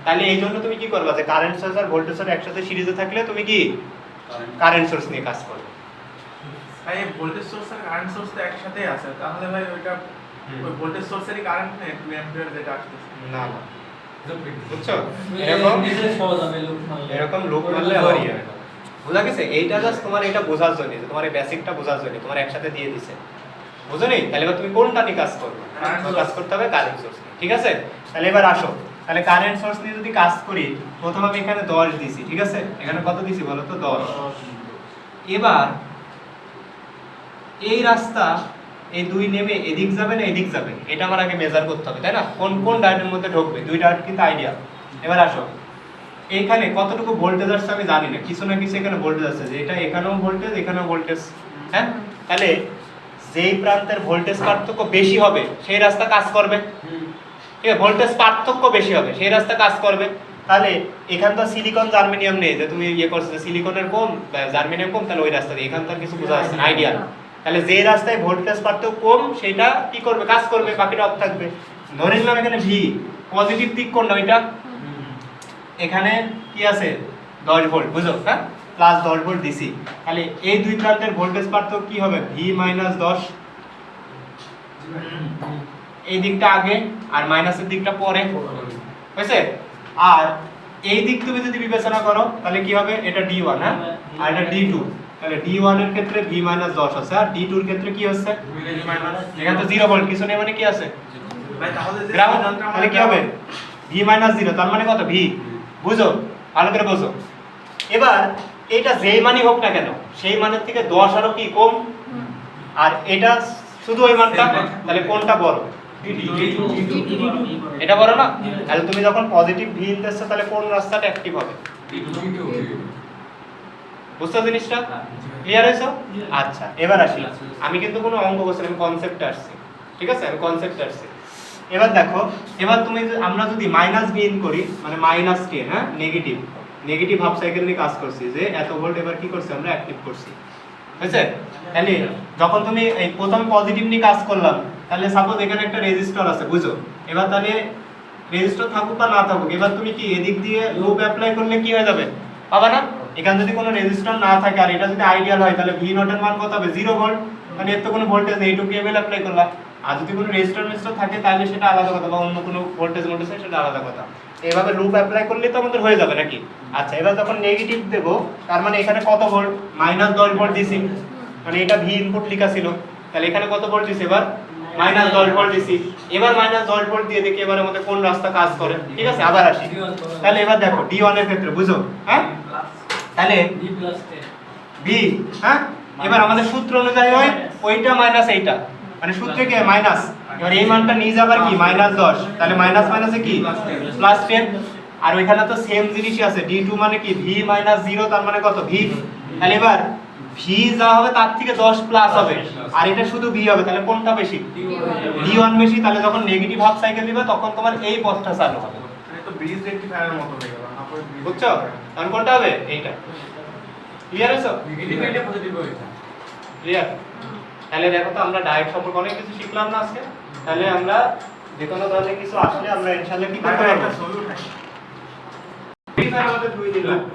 তাহলে এই জন্য তুমি কি করবা, যে কারেন্ট সোর্স আর ভোল্টেজ সোর্স একসাথে সিরিজে থাকলে তুমি কি কারেন্ট সোর্স নিয়ে কাজ করবে। ভাই ভোল্টেজ সোর্স আর কারেন্ট সোর্স তো একসাথেই আছে, তাহলে ভাই ওইটা ওই ভোল্টেজ সোর্সেরই কারেন্ট নেই 2 অ্যাম্পিয়ার যেটা আসছে না না, বুঝছো? এরকম নিচে সহজ হবে লোক মারলে। এরকম লোক মারলে হরি হবে। বুঝা গেছে? এইটা জাস্ট তোমার এটা বোঝার জন্য, যে তোমার এই বেসিকটা বোঝার জন্য তোমার একসাথে দিয়ে দিছে, বুঝো নি? তাহলে এবার তুমি কোনটা নিয়ে কাজ করবে? কাজ করতে হবে কারেন্ট সোর্স নিয়ে, ঠিক আছে? তাহলে এবার আসো, তাহলে কারেন্ট সোর্স নিয়ে যদি কাজ করি, প্রথম আমি এখানে 10 দিছি, ঠিক আছে? এখানে কত দিছি বলো তো? 10। এবার এই রাস্তা এই দুই নেমে এদিক যাবে না এদিক যাবে, এটা আমার আগে মেজার করতে হবে, তাই না? কোন কোন ডায়োডের মধ্যে ঢুকবে, দুই ডায়োড কিন্তু আইডিয়া। এবার আসো, এইখানে কতটুকু ভোল্টেজ আসছে আমি জানি না, কিছু না কিছু এখানে ভোল্টেজ আছে, যে এটা এখানেও ভোল্টেজ এখানেও ভোল্টেজ, হ্যাঁ? তাহলে যেই প্রান্তের ভোল্টেজ পার্থক্য বেশি হবে সেই রাস্তা কাজ করবে, ঠিক আছে? ভোল্টেজ পার্থক্য বেশি হবে সেই রাস্তা কাজ করবে। তাহলে এখান তো সিলিকন জার্মেনিয়াম নেই যে তুমি ইয়ে করছো, সিলিকনের কম জার্মেনিয়াম কম, তাহলে ওই রাস্তা দিয়ে এখান তো আর কিছু বোঝা যাচ্ছে না, আইডিয়াল। তাহলে যে রাস্তায় ভোল্টেজ পার্থক্য কম সেটা কি করবে, কাজ করবে, বাকিটা অফ থাকবে। ধরে নিলাম এখানে ভি পজিটিভ দিক কোনটা, ওইটা এখানে কি আছে 10 ভোল্ট, বুঝো, হ্যাঁ, প্লাস 10 ভোল্ট দিছি। তাহলে এই দুই প্রান্তের ভোল্টেজ পার্থক্য কি হবে, ভি মাইনাস 10, এই দিকটা আগে আর মাইনাসের দিকটা পরে, বুঝছে? আর এই দিক তুমি যদি বিবেচনা করো তাহলে কি হবে, এটা D1, হ্যাঁ, আর এটা D2। তাহলে D1 এর ক্ষেত্রে V মাইনাস 10 আছে, আর D2 এর ক্ষেত্রে কি হচ্ছে, এখানে তো 0 ভোল্ট, কিছু নেই, মানে কি আছে ভাই তাহলে যে গ্রাউন্ড। তাহলে কি হবে, V মাইনাস 0, তার মানে কত, V, বুঝো, ভালো করে বোঝো। এবার এটা যেই মানই হোক না কেন সেই মানের থেকে 10 আরো কি কম, আর এটা শুধু ওই মানটা, তাহলে কোনটা বড়, এটা বড় না? তাহলে তুমি যখন পজিটিভ ভি দিচ্ছ তাহলে কোন রাস্তাটা অ্যাক্টিভ হবে, বুঝছো জিনিসটা, ক্লিয়ার হয়েছে? আচ্ছা, এবার আসি, আমি কিন্তু কোনো অঙ্ক করছি না, আমি কনসেপ্টে আসছি, ঠিক আছে, আমি কনসেপ্টে আসছি। এবার দেখো, এবার তুমি আমরা যদি মাইনাস ভি ইন করি, মানে মাইনাস 10, হ্যাঁ, নেগেটিভ হাফ সাইকেল নিয়ে কাজ করছি, যে এত ভোল্ট এবার কি করছি আমরা অ্যাক্টিভ করছি, বুঝছে? তাহলে যখন তুমি এই প্রথম পজিটিভ নিয়ে কাজ করলাম, তাহলে সাপোজ এখানে একটা রেজিস্টর আছে, বুঝো, এবার তাহলে রেজিস্টর থাকুক বা না থাকুক, এবার তুমি কি এদিক দিয়ে লুপ অ্যাপ্লাই করলে কি হয়ে যাবে, পাবা না? এখানে যদি কোনো রেজিস্টর না থাকে আর এটা যদি আইডিয়াল হয়, তাহলে ভি নট এর মান কত হবে, 0 ভোল্ট, মানে এর তো কোনো ভোল্টেজ নেই, এইটুকু কেবল অ্যাপ্লাই করলাম। আর যদি কোনো রেজিস্টর থাকে তাহলে সেটা আলাদা কথা, বা অন্য কোনো ভোল্টেজ সেটা আলাদা কথা। এইভাবে লুপ অ্যাপ্লাই করলে তো আমাদের হয়ে যাবে নাকি? আচ্ছা, এবার যখন নেগেটিভ দেব, তার মানে এখানে কত ভোল্ট, মাইনাস 10 ভোল্ট দিছি, মানে এটা ভি ইনপুট লেখা ছিল, তাহলে এখানে কত ভোল্ট দিছি, এবার মাইনাস 10 ভোল্ট দিছি। এবার মাইনাস 10 ভোল্ট দিয়ে দেখি এবার আমাদের কোন রাস্তা কাজ করে, ঠিক আছে? আবার আসি, তাহলে এবার দেখো D1 এর ক্ষেত্রে, বুঝো, হ্যাঁ, তাহলে ভি, হ্যাঁ, এবার আমাদের সূত্র অনুযায়ী হয় ওইটা মাইনাস এইটা, মানে সূত্রে কি মাইনাস, এবার এই মানটা নিয়ে যাবার কি মাইনাস 10, তাহলে মাইনাস মাইনাসে কি প্লাস 10, আর ওইখানে তো সেম জিনিসই আছে, D2 মানে কি V মাইনাস 0, তার মানে কত V, তাহলে এবার V যা হবে তার থেকে 10 প্লাস হবে, আর এটা শুধু V হবে, তাহলে কোনটা বেশি, D1 বেশি। তাহলে যখন নেগেটিভ হাফ সাইকেল দিবে তখন তোমার এই পথটা চালু হবে, এটা তো ব্রিজ রেকটিফায়ারের মতো হয়ে গেল, বুঝছো? তখন কোনটা হবে, এইটা, ক্লিয়ার হয়েছে? ক্লিয়ার? তাহলে দেখো তো আমরা ডায়োড সম্পর্কে অনেক কিছু শিখলাম না আজকে। তাহলে আমরা যে কোনো ধরনের কিছু আসলে আমরা ইনশাআল্লাহ কি করতে পারবো, একটা সলিউশন আমাদের 2 দিন লাগবে।